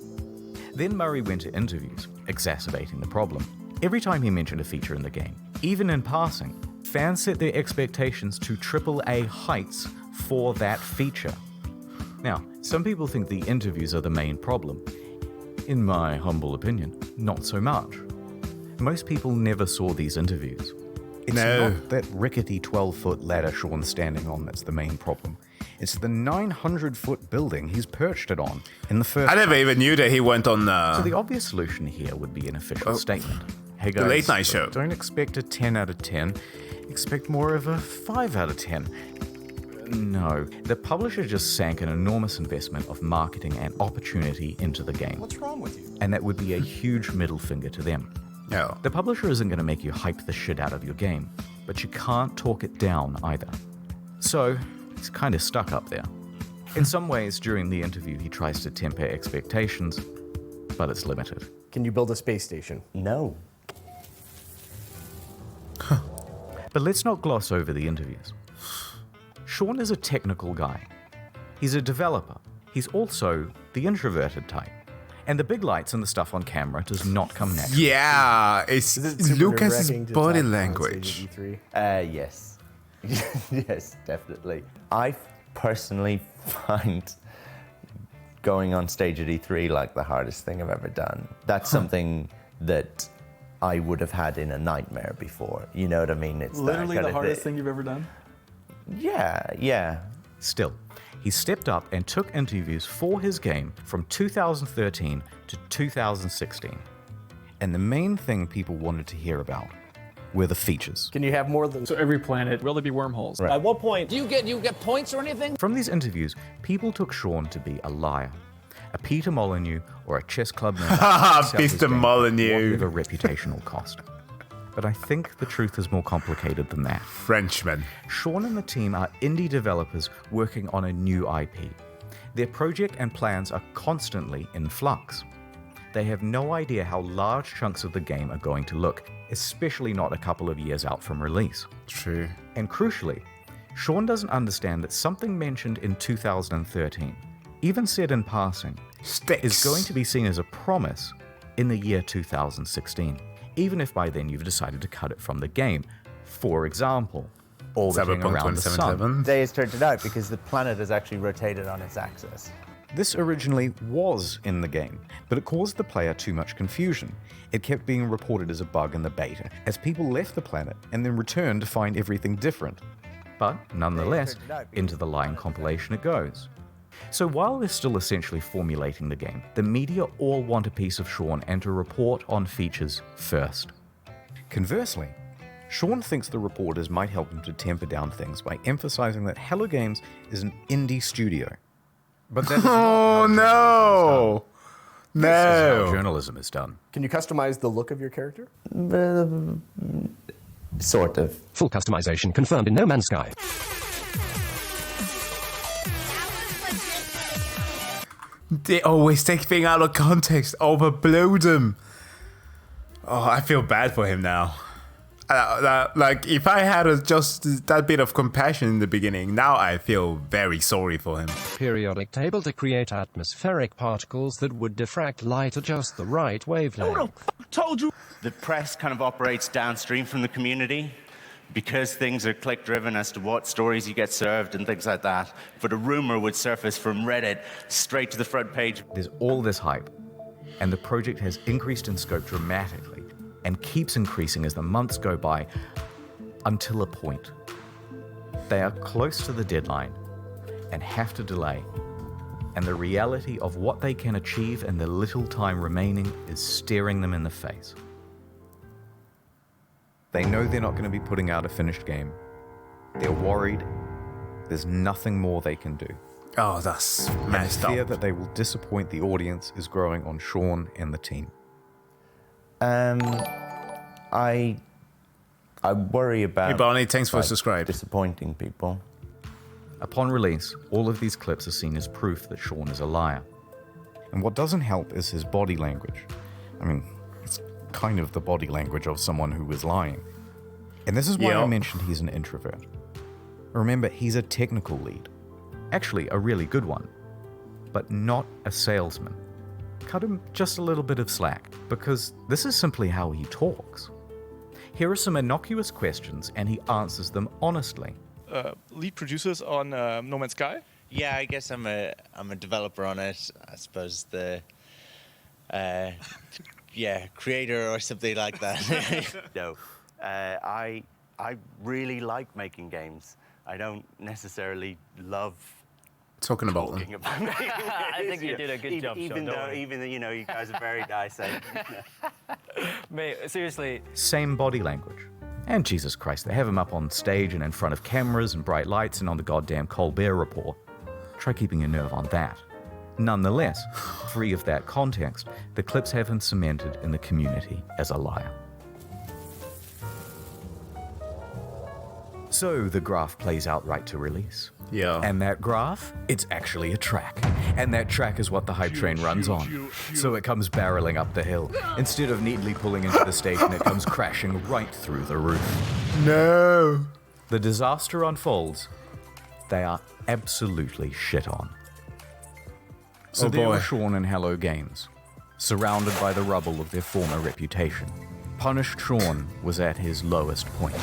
Then Murray went to interviews, exacerbating the problem. Every time he mentioned a feature in the game, even in passing, fans set their expectations to AAA heights for that feature. Now, some people think the interviews are the main problem. In my humble opinion, not so much. Most people never saw these interviews. It's not that rickety 12-foot ladder Sean's standing on that's the main problem. It's the 900-foot building he's perched it on in the first... I never even knew that he went on... So the obvious solution here would be an official statement. Hey guys, the late night show. Don't expect a 10 out of 10. Expect more of a 5 out of 10. No, the publisher just sank an enormous investment of marketing and opportunity into the game. What's wrong with you? And that would be a huge middle finger to them. No. The publisher isn't going to make you hype the shit out of your game, but you can't talk it down either. So, he's kind of stuck up there. In some ways, during the interview, he tries to temper expectations, but it's limited. Can you build a space station? No. But let's not gloss over the interviews. Sean is a technical guy. He's a developer. He's also the introverted type. And the big lights and the stuff on camera does not come naturally. Yeah, it's Lucas's body language. Yes. Yes, definitely. I personally find going on stage at E3 like the hardest thing I've ever done. That's something that I would have had in a nightmare before. You know what I mean? It's literally the hardest thing you've ever done? Yeah. Still, he stepped up and took interviews for his game from 2013 to 2016. And the main thing people wanted to hear about were the features. Can you have more than... So every planet, will there be wormholes? Right. At what point... Do you get points or anything? From these interviews, people took Sean to be a liar, a Peter Molyneux, or a chess club member. Peter Molyneux. With a reputational cost. But I think the truth is more complicated than that. Frenchman. Sean and the team are indie developers working on a new IP. Their project and plans are constantly in flux. They have no idea how large chunks of the game are going to look, especially not a couple of years out from release. True. And crucially, Sean doesn't understand that something mentioned in 2013, even said in passing, is going to be seen as a promise in the year 2016. Even if by then you've decided to cut it from the game. For example, orbiting around the sun. Day has turned it out because the planet has actually rotated on its axis. This originally was in the game, but it caused the player too much confusion. It kept being reported as a bug in the beta, as people left the planet and then returned to find everything different. But nonetheless, into the lying compilation it goes. So while they're still essentially formulating the game, the media all want a piece of Sean and to report on features first. Conversely, Sean thinks the reporters might help him to temper down things by emphasizing that Hello Games is an indie studio. But that is oh no! This is how journalism is done. Can you customize the look of your character? Sort of. Full customization confirmed in No Man's Sky. They always take things out of context, overblow them. Oh, I feel bad for him now. Like, if I had just that bit of compassion in the beginning, now I feel very sorry for him. Periodic table to create atmospheric particles that would diffract light at just the right wavelength. Told you! The press kind of operates downstream from the community because things are click-driven as to what stories you get served and things like that. But a rumor would surface from Reddit straight to the front page. There's all this hype, and the project has increased in scope dramatically and keeps increasing as the months go by until a point. They are close to the deadline and have to delay, and the reality of what they can achieve in the little time remaining is staring them in the face. They know they're not going to be putting out a finished game. They're worried. There's nothing more they can do. Oh, that's messed up. The fear that they will disappoint the audience is growing on Sean and the team. I worry about... Hey, Barney, thanks for subscribing. Disappointing people. Upon release, all of these clips are seen as proof that Sean is a liar. And what doesn't help is his body language. I mean, it's kind of the body language of someone who is lying. And this is why I mentioned he's an introvert. Remember, he's a technical lead. Actually, a really good one. But not a salesman. Cut him just a little bit of slack, because this is simply how he talks. Here are some innocuous questions, and he answers them honestly. Lead producers on No Man's Sky? Yeah, I guess I'm a developer on it. I suppose the creator or something like that. No, I really like making games. I don't necessarily love talking about them. I think you did a good job. Even though you guys are very nice. Mate, seriously. Same body language. And Jesus Christ, they have him up on stage and in front of cameras and bright lights and on the goddamn Colbert Report. Try keeping your nerve on that. Nonetheless, free of that context, the clips have him cemented in the community as a liar. So the graph plays out right to release. Yeah. And that graph, it's actually a track. And that track is what the hype train runs on. So it comes barreling up the hill. Instead of neatly pulling into the station, it comes crashing right through the roof. No! The disaster unfolds. They are absolutely shit on. So there were Sean and Hello Games, surrounded by the rubble of their former reputation. Punished Sean was at his lowest point,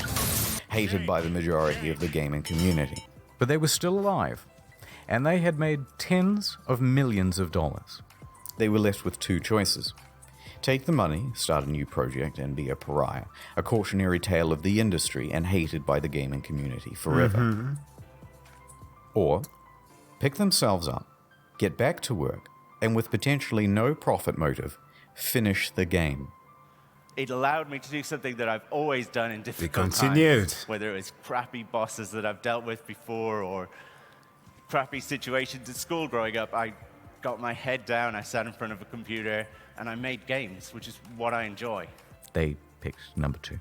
hated by the majority of the gaming community. But they were still alive, and they had made tens of millions of dollars. They were left with two choices. Take the money, start a new project, and be a pariah, a cautionary tale of the industry and hated by the gaming community forever. Mm-hmm. Or pick themselves up, get back to work, and with potentially no profit motive, finish the game. It allowed me to do something that I've always done in difficult continued. times. Whether it was crappy bosses that I've dealt with before or crappy situations at school growing up, I got my head down, I sat in front of a computer, and I made games, which is what I enjoy. They picked number 2.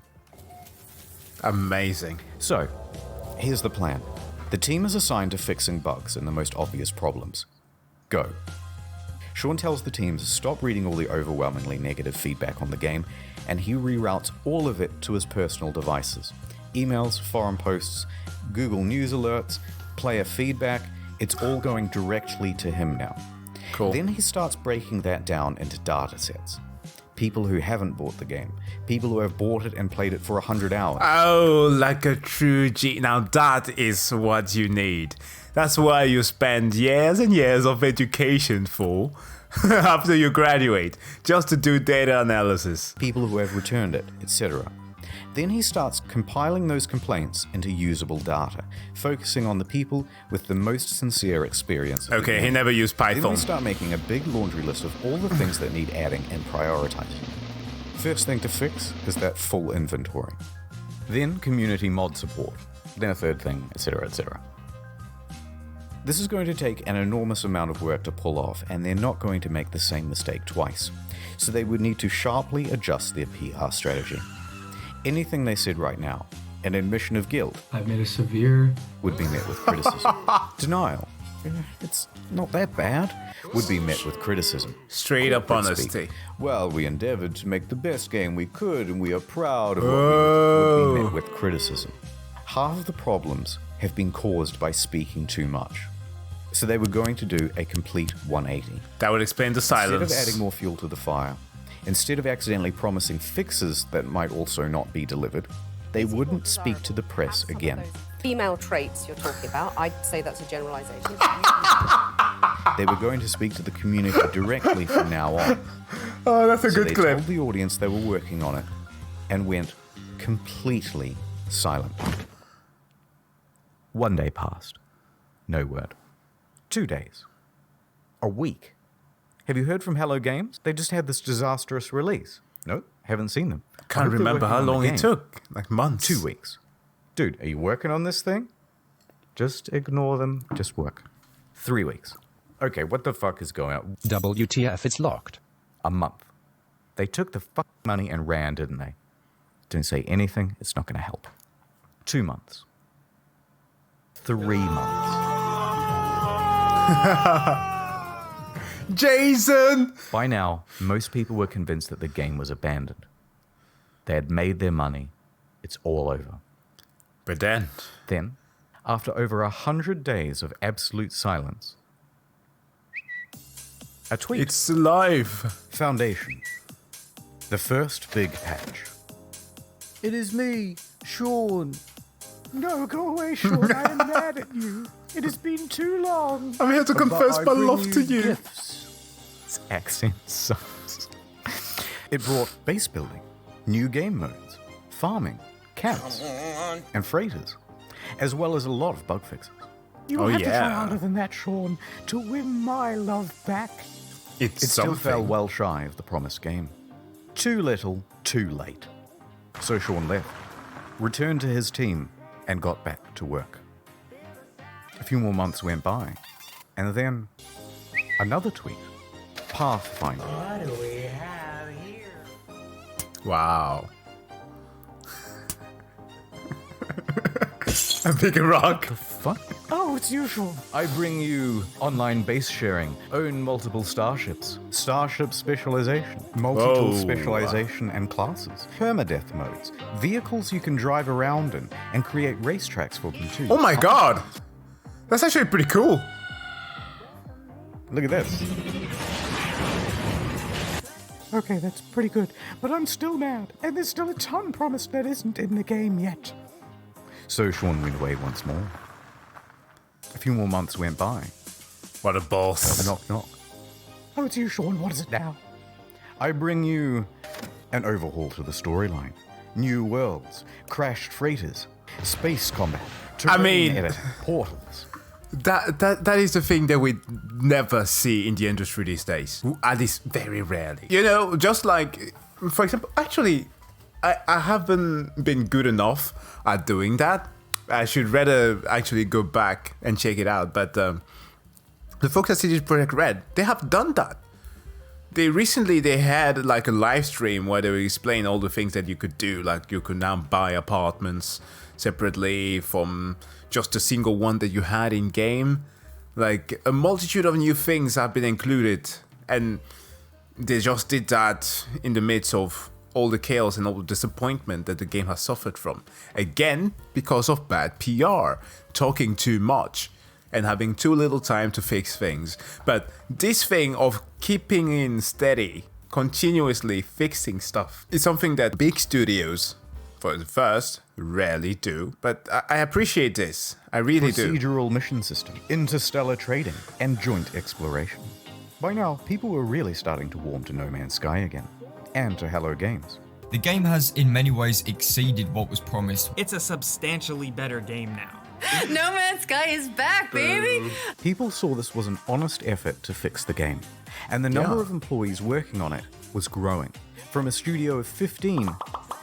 Amazing. So, here's the plan. The team is assigned to fixing bugs and the most obvious problems. Go. Sean tells the team to stop reading all the overwhelmingly negative feedback on the game, and he reroutes all of it to his personal devices. Emails, forum posts, Google News alerts, player feedback, it's all going directly to him now. Cool. Then he starts breaking that down into data sets. People who haven't bought the game, people who have bought it and played it for 100 hours. Oh, like a true G. Now that is what you need. That's why you spend years and years of education for after you graduate, just to do data analysis. People who have returned it, etc. Then he starts compiling those complaints into usable data, focusing on the people with the most sincere experience. Okay, he never used Python. Then we start making a big laundry list of all the things that need adding and prioritizing. First thing to fix is that full inventory. Then community mod support. Then a third thing, etc., etc. This is going to take an enormous amount of work to pull off, and they're not going to make the same mistake twice. So they would need to sharply adjust their PR strategy. Anything they said right now, an admission of guilt, I've made a severe, would be met with criticism. Denial, it's not that bad, would be met with criticism. Straight up honesty. Speak, well, we endeavored to make the best game we could, and we are proud of what would be met with criticism. Half of the problems have been caused by speaking too much. So they were going to do a complete 180. That would explain the silence. Instead of adding more fuel to the fire, instead of accidentally promising fixes that might also not be delivered, they wouldn't speak to the press again. Female traits you're talking about, I'd say that's a generalization. They were going to speak to the community directly from now on. Oh, that's a so good they clip. told the audience they were working on it and went completely silent. 1 day passed. No word. 2 days. A week. Have you heard from Hello Games? They just had this disastrous release. Nope, haven't seen them. Can't remember how long it took. Like months. 2 weeks. Dude, are you working on this thing? Just ignore them. Just work. 3 weeks. Okay, what the fuck is going on? WTF, it's locked. A month. They took the fuck money and ran, didn't they? Didn't say anything. It's not going to help. 2 months. 3 months. Jason! By now, most people were convinced that the game was abandoned. They had made their money. It's all over. But then, after over 100 days of absolute silence, a tweet. It's alive. Foundation. The first big patch. It is me, Sean. No, go away, Sean. I am mad at you. It has been too long. I'm here to confess my love to you. Its accent sucks. It brought base building, new game modes, farming, camps, and freighters, as well as a lot of bug fixes. You have to try harder than that, Sean, to win my love back. It still fell well shy of the promised game. Too little, too late. So Sean left, returned to his team, and got back to work. A few more months went by, and then another tweet. Pathfinder. What do we have here? Wow. A big rock. The fuck? Oh, it's you, Sean. I bring you online base sharing, own multiple starships, starship specialization, multi-tool specialization and classes, permadeath modes, vehicles you can drive around in, and create racetracks for them too. Oh my god! That's actually pretty cool. Look at this. Okay, that's pretty good, but I'm still mad, and there's still a ton promised that isn't in the game yet. So Sean went away once more. A few more months went by. What a boss. Knock, knock. Oh, it's you, Sean. What is it now? I bring you an overhaul to the storyline. New worlds, crashed freighters, space combat, terrain edit, portals. That is the thing that we never see in the industry these days. At least very rarely. You know, just like, for example, actually, I haven't been good enough at doing that. I should rather actually go back and check it out. But the folks at CD Projekt Red, they have done that. They had like a live stream where they would explain all the things that you could do. Like you could now buy apartments separately from just a single one that you had in game. Like a multitude of new things have been included, and they just did that in the midst of all the chaos and all the disappointment that the game has suffered from. Again, because of bad PR, talking too much and having too little time to fix things. But this thing of keeping in steady, continuously fixing stuff is something that big studios, for the first, rarely do. But I appreciate this. I really do. Procedural mission system, interstellar trading, and joint exploration. By now, people were really starting to warm to No Man's Sky again. And to Hello Games. The game has in many ways exceeded what was promised. It's a substantially better game now. No Man's Sky is back, baby! People saw this was an honest effort to fix the game, and the number of employees working on it was growing, from a studio of 15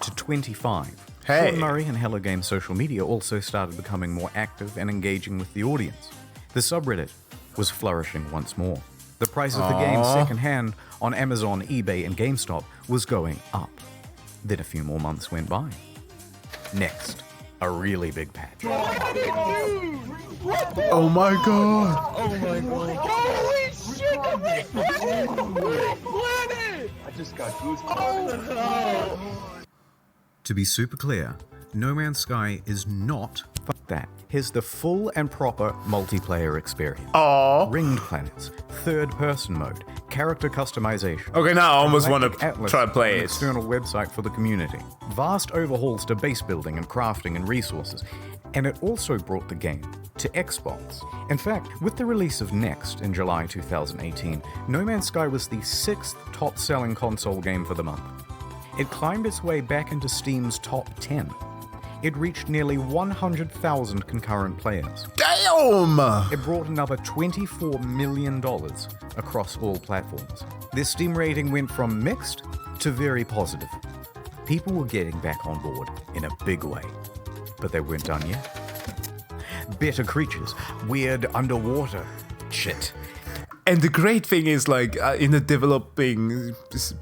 to 25. Hey. Sean Murray and Hello Games social media also started becoming more active and engaging with the audience. The subreddit was flourishing once more. The price of the game secondhand on Amazon, eBay, and GameStop was going up. Then a few more months went by. Next, a really big patch. Oh my god! Oh my god. Holy shit! I just got goosebumps. To be super clear, No Man's Sky is not fuck that. Here's the full and proper multiplayer experience. Ringed planets, third-person mode, character customization. Okay, now I almost want to Atlas, try to play an it. external website for the community. Vast overhauls to base building and crafting and resources. And it also brought the game to Xbox. In fact, with the release of Next in July 2018, No Man's Sky was the 6th top-selling console game for the month. It climbed its way back into Steam's top 10. It reached nearly 100,000 concurrent players. Damn! It brought another $24 million across all platforms. Their Steam rating went from mixed to very positive. People were getting back on board in a big way. But they weren't done yet. Better creatures, weird underwater shit. And the great thing is, like, in the developing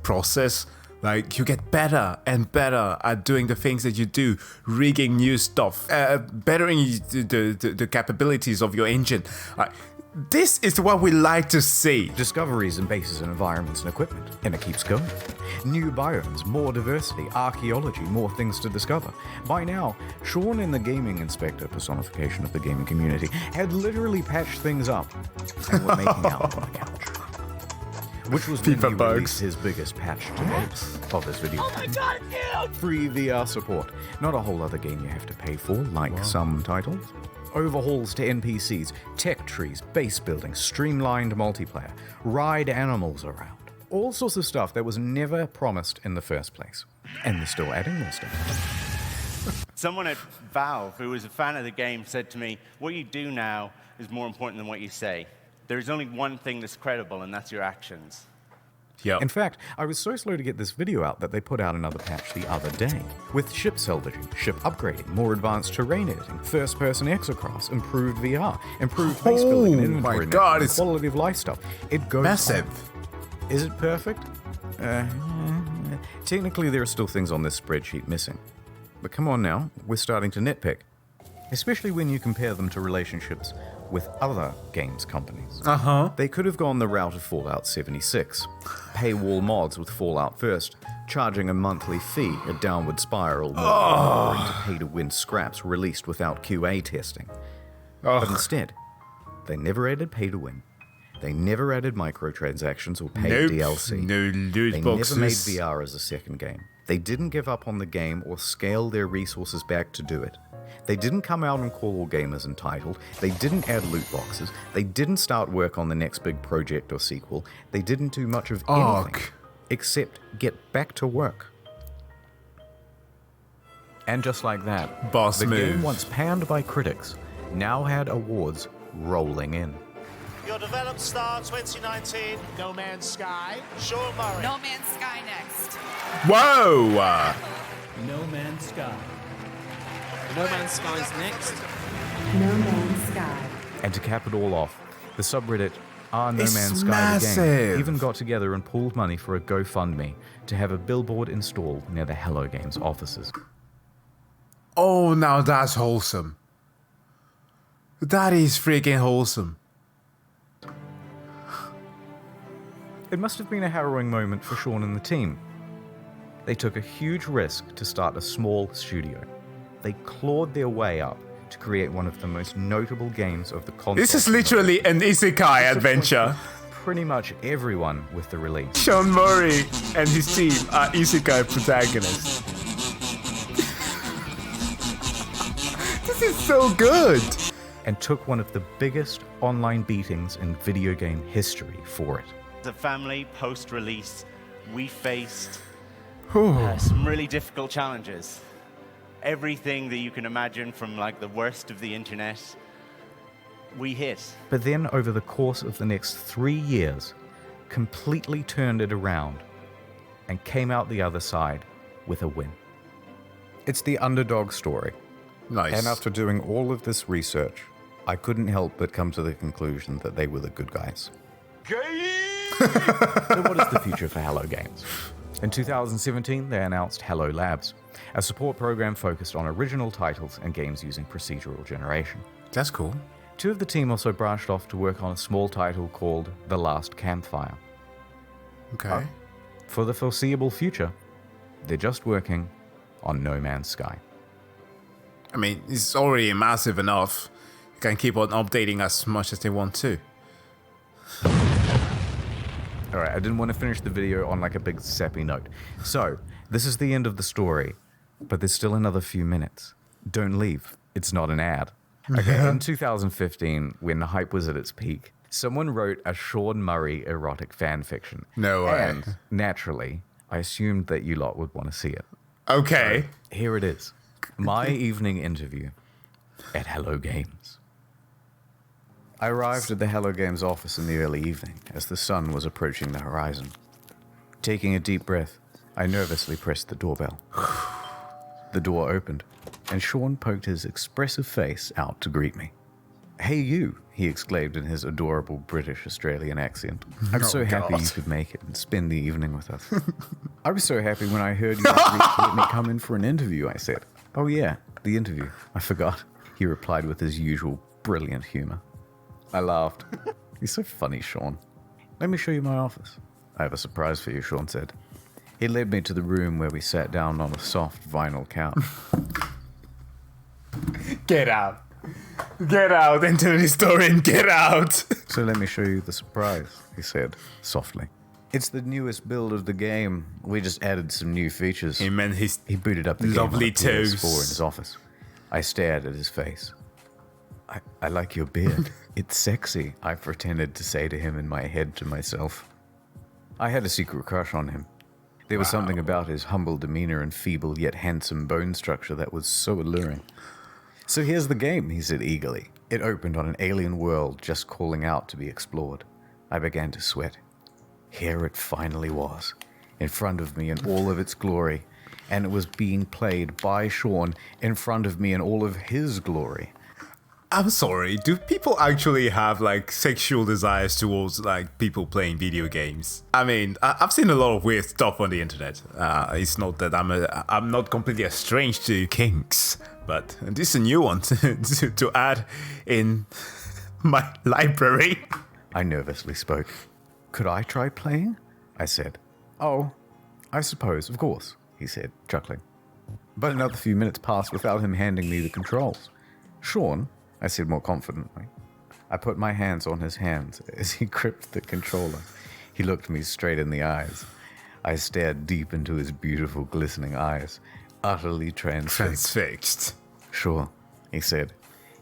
process, like, you get better and better at doing the things that you do, rigging new stuff, bettering the capabilities of your engine. This is what we like to see. Discoveries in bases and environments and equipment, and it keeps going. New biomes, more diversity, archaeology, more things to discover. By now, Sean and the gaming inspector, personification of the gaming community, had literally patched things up and were making out on the couch. Which was when he released his biggest patch to date of this video. Oh my god, dude! Free VR support. Not a whole other game you have to pay for, like some titles. Overhauls to NPCs, tech trees, base building, streamlined multiplayer, ride animals around. All sorts of stuff that was never promised in the first place. And they're still adding more stuff. Someone at Valve, who was a fan of the game, said to me, what you do now is more important than what you say. There's only one thing that's credible, and that's your actions. In fact, I was so slow to get this video out that they put out another patch the other day. With ship salvaging, ship upgrading, more advanced terrain editing, first-person exocross, improved VR, improved base building and inventory management, it's quality of life stuff. It goes massive. on. Is it perfect? Technically, there are still things on this spreadsheet missing. But come on now, we're starting to nitpick. Especially when you compare them to relationships with other games companies. They could have gone the route of Fallout 76. Paywall mods with Fallout First, charging a monthly fee, a downward spiral, more into pay-to-win scraps released without QA testing. But instead, they never added pay-to-win. They never added microtransactions or paid DLC. No loot they boxes. never made VR as a second game. They didn't give up on the game or scale their resources back to do it. They didn't come out and call all gamers entitled. They didn't add loot boxes. They didn't start work on the next big project or sequel. They didn't do much of anything except get back to work. And just like that, the game once panned by critics now had awards rolling in. Your developed star 2019, No Man's Sky, Sean Murray. No Man's Sky next. Whoa! No Man's Sky. No Man's Sky's next. No Man's Sky. And to cap it all off, the subreddit No It's Man's Sky the massive. Game even got together and pooled money for a GoFundMe to have a billboard installed near the Hello Games offices. Oh, now that's wholesome. That is freaking wholesome. It must have been a harrowing moment for Sean and the team. They took a huge risk to start a small studio. They clawed their way up to create one of the most notable games of the console. This is literally an isekai adventure. Pretty much everyone with the release. Sean Murray and his team are isekai protagonists. This is so good. And took one of the biggest online beatings in video game history for it. As a family, post-release, we faced some really difficult challenges. Everything that you can imagine from like the worst of the internet, we hit. But then over the course of the next 3 years, completely turned it around and came out the other side with a win. It's the underdog story. Nice. And after doing all of this research, I couldn't help but come to the conclusion that they were the good guys. So what is the future for Hello Games? In 2017, they announced Hello Labs, a support program focused on original titles and games using procedural generation. That's cool. Two of the team also branched off to work on a small title called The Last Campfire. Okay. For the foreseeable future, they're just working on No Man's Sky. I mean, it's already massive enough. You can keep on updating as much as they want to. Alright, I didn't want to finish the video on like a big sappy note. So, this is the end of the story, but there's still another few minutes. Don't leave. It's not an ad. Okay, in 2015, when the hype was at its peak, someone wrote a Sean Murray erotic fan fiction. No way. And, naturally, I assumed that you lot would want to see it. Okay. So, here it is. My evening interview at Hello Games. I arrived at the Hello Games office in the early evening as the sun was approaching the horizon. Taking a deep breath, I nervously pressed the doorbell. The door opened, and Sean poked his expressive face out to greet me. "Hey you," he exclaimed in his adorable British-Australian accent. "I'm so happy you could make it and spend the evening with us." "I was so happy when I heard you agreed to let me come in for an interview," I said. "Oh yeah, the interview. I forgot," he replied with his usual brilliant humor. I laughed. You're so funny, Sean. Let me show you my office. I have a surprise for you, Sean said. He led me to the room where we sat down on a soft vinyl couch. Get out. Get out, internet historian, get out. So let me show you the surprise, he said, softly. It's the newest build of the game. We just added some new features. He meant his He booted up the lovely game on a toes. PS4 in his office. I stared at his face. I like your beard. It's sexy, I pretended to say to him in my head to myself. I had a secret crush on him. There was something about his humble demeanor and feeble yet handsome bone structure that was so alluring. So here's the game, he said eagerly. It opened on an alien world just calling out to be explored. I began to sweat. Here it finally was, in front of me in all of its glory, and it was being played by Sean in front of me in all of his glory. I'm sorry, do people actually have like sexual desires towards like people playing video games? I mean, I've seen a lot of weird stuff on the internet. It's not that I'm not completely estranged to kinks, but this is a new one to add in my library. I nervously spoke. Could I try playing? I said. Oh, I suppose, of course, he said, chuckling. But another few minutes passed without him handing me the controls. Sean, I said more confidently. I put my hands on his hands as he gripped the controller. He looked me straight in the eyes. I stared deep into his beautiful, glistening eyes, utterly transfixed. Sure, he said.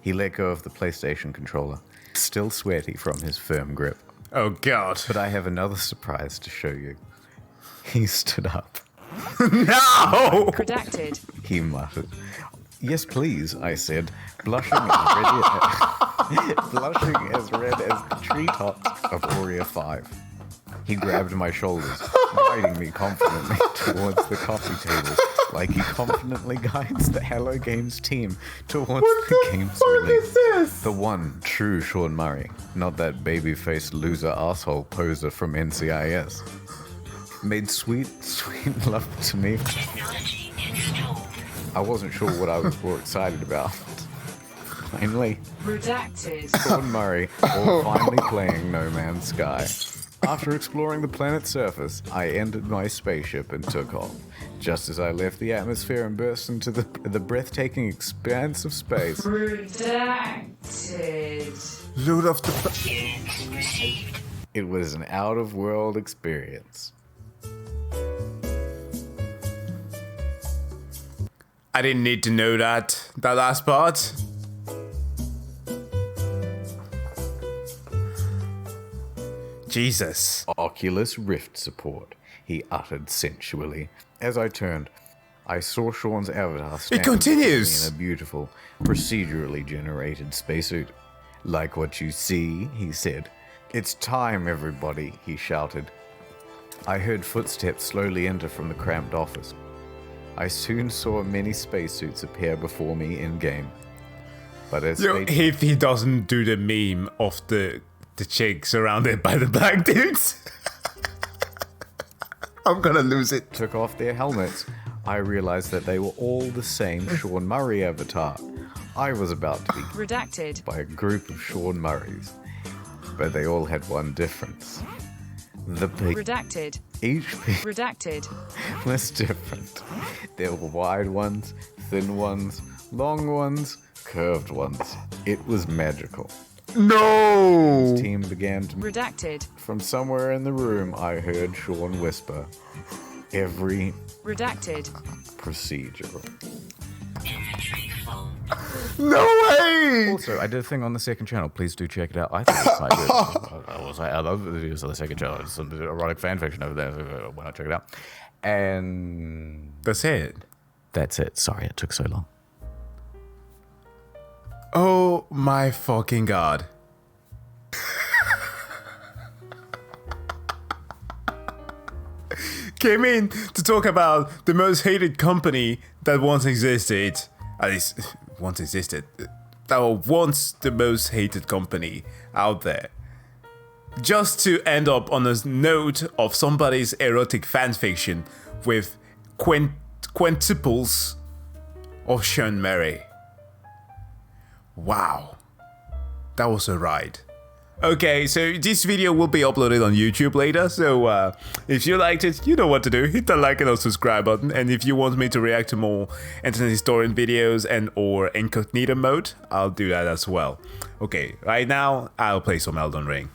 He let go of the PlayStation controller, still sweaty from his firm grip. Oh, God. But I have another surprise to show you. He stood up. No! Redacted. He muttered. Yes, please, I said, blushing as red as the treetops of Aurea 5. He grabbed my shoulders, guiding me confidently towards the coffee table, like he confidently guides the Hello Games team towards the game's release. The one true Sean Murray, not that baby-faced loser asshole poser from NCIS. Made sweet, sweet love to me. I wasn't sure what I was more excited about. Finally, Redacted. Sean Murray, or finally playing No Man's Sky. After exploring the planet's surface, I entered my spaceship and took off. Just as I left the atmosphere and burst into the breathtaking expanse of space. Redacted. Load off the... It was an out-of-world experience. I didn't need to know that last part. Jesus. Oculus Rift support, he uttered sensually. As I turned, I saw Sean's avatar standing continues in a beautiful, procedurally generated spacesuit. Like what you see, he said. It's time, everybody, he shouted. I heard footsteps slowly enter from the cramped office. I soon saw many spacesuits appear before me in-game. But as if he doesn't do the meme of the chick surrounded by the black dudes, I'm gonna lose it. Took off their helmets, I realized that they were all the same Sean Murray avatar. I was about to be Redacted. by a group of Sean Murrays, but they all had one difference. The peak. Redacted. Each peak Redacted. was different. There were wide ones, thin ones, long ones, curved ones. It was magical. No! His team began to... Redacted. From somewhere in the room, I heard Sean whisper, every... Redacted. Procedural. No way! Also, I did a thing on the second channel. Please do check it out. I think it's quite good. I love the videos on the second channel. It's some erotic fanfiction over there. So why not check it out? And... That's it. That's it. Sorry it took so long. Oh my fucking god. Came in to talk about the most hated company that once existed. At least, once existed. That was once the most hated company out there. Just to end up on a note of somebody's erotic fanfiction with quintuples of Sean Murray. Wow. That was a ride. Okay, so this video will be uploaded on YouTube later, so if you liked it, you know what to do. Hit the like and subscribe button, and if you want me to react to more Internet Historian videos and or Incognito mode, I'll do that as well. Okay, right now, I'll play some Elden Ring.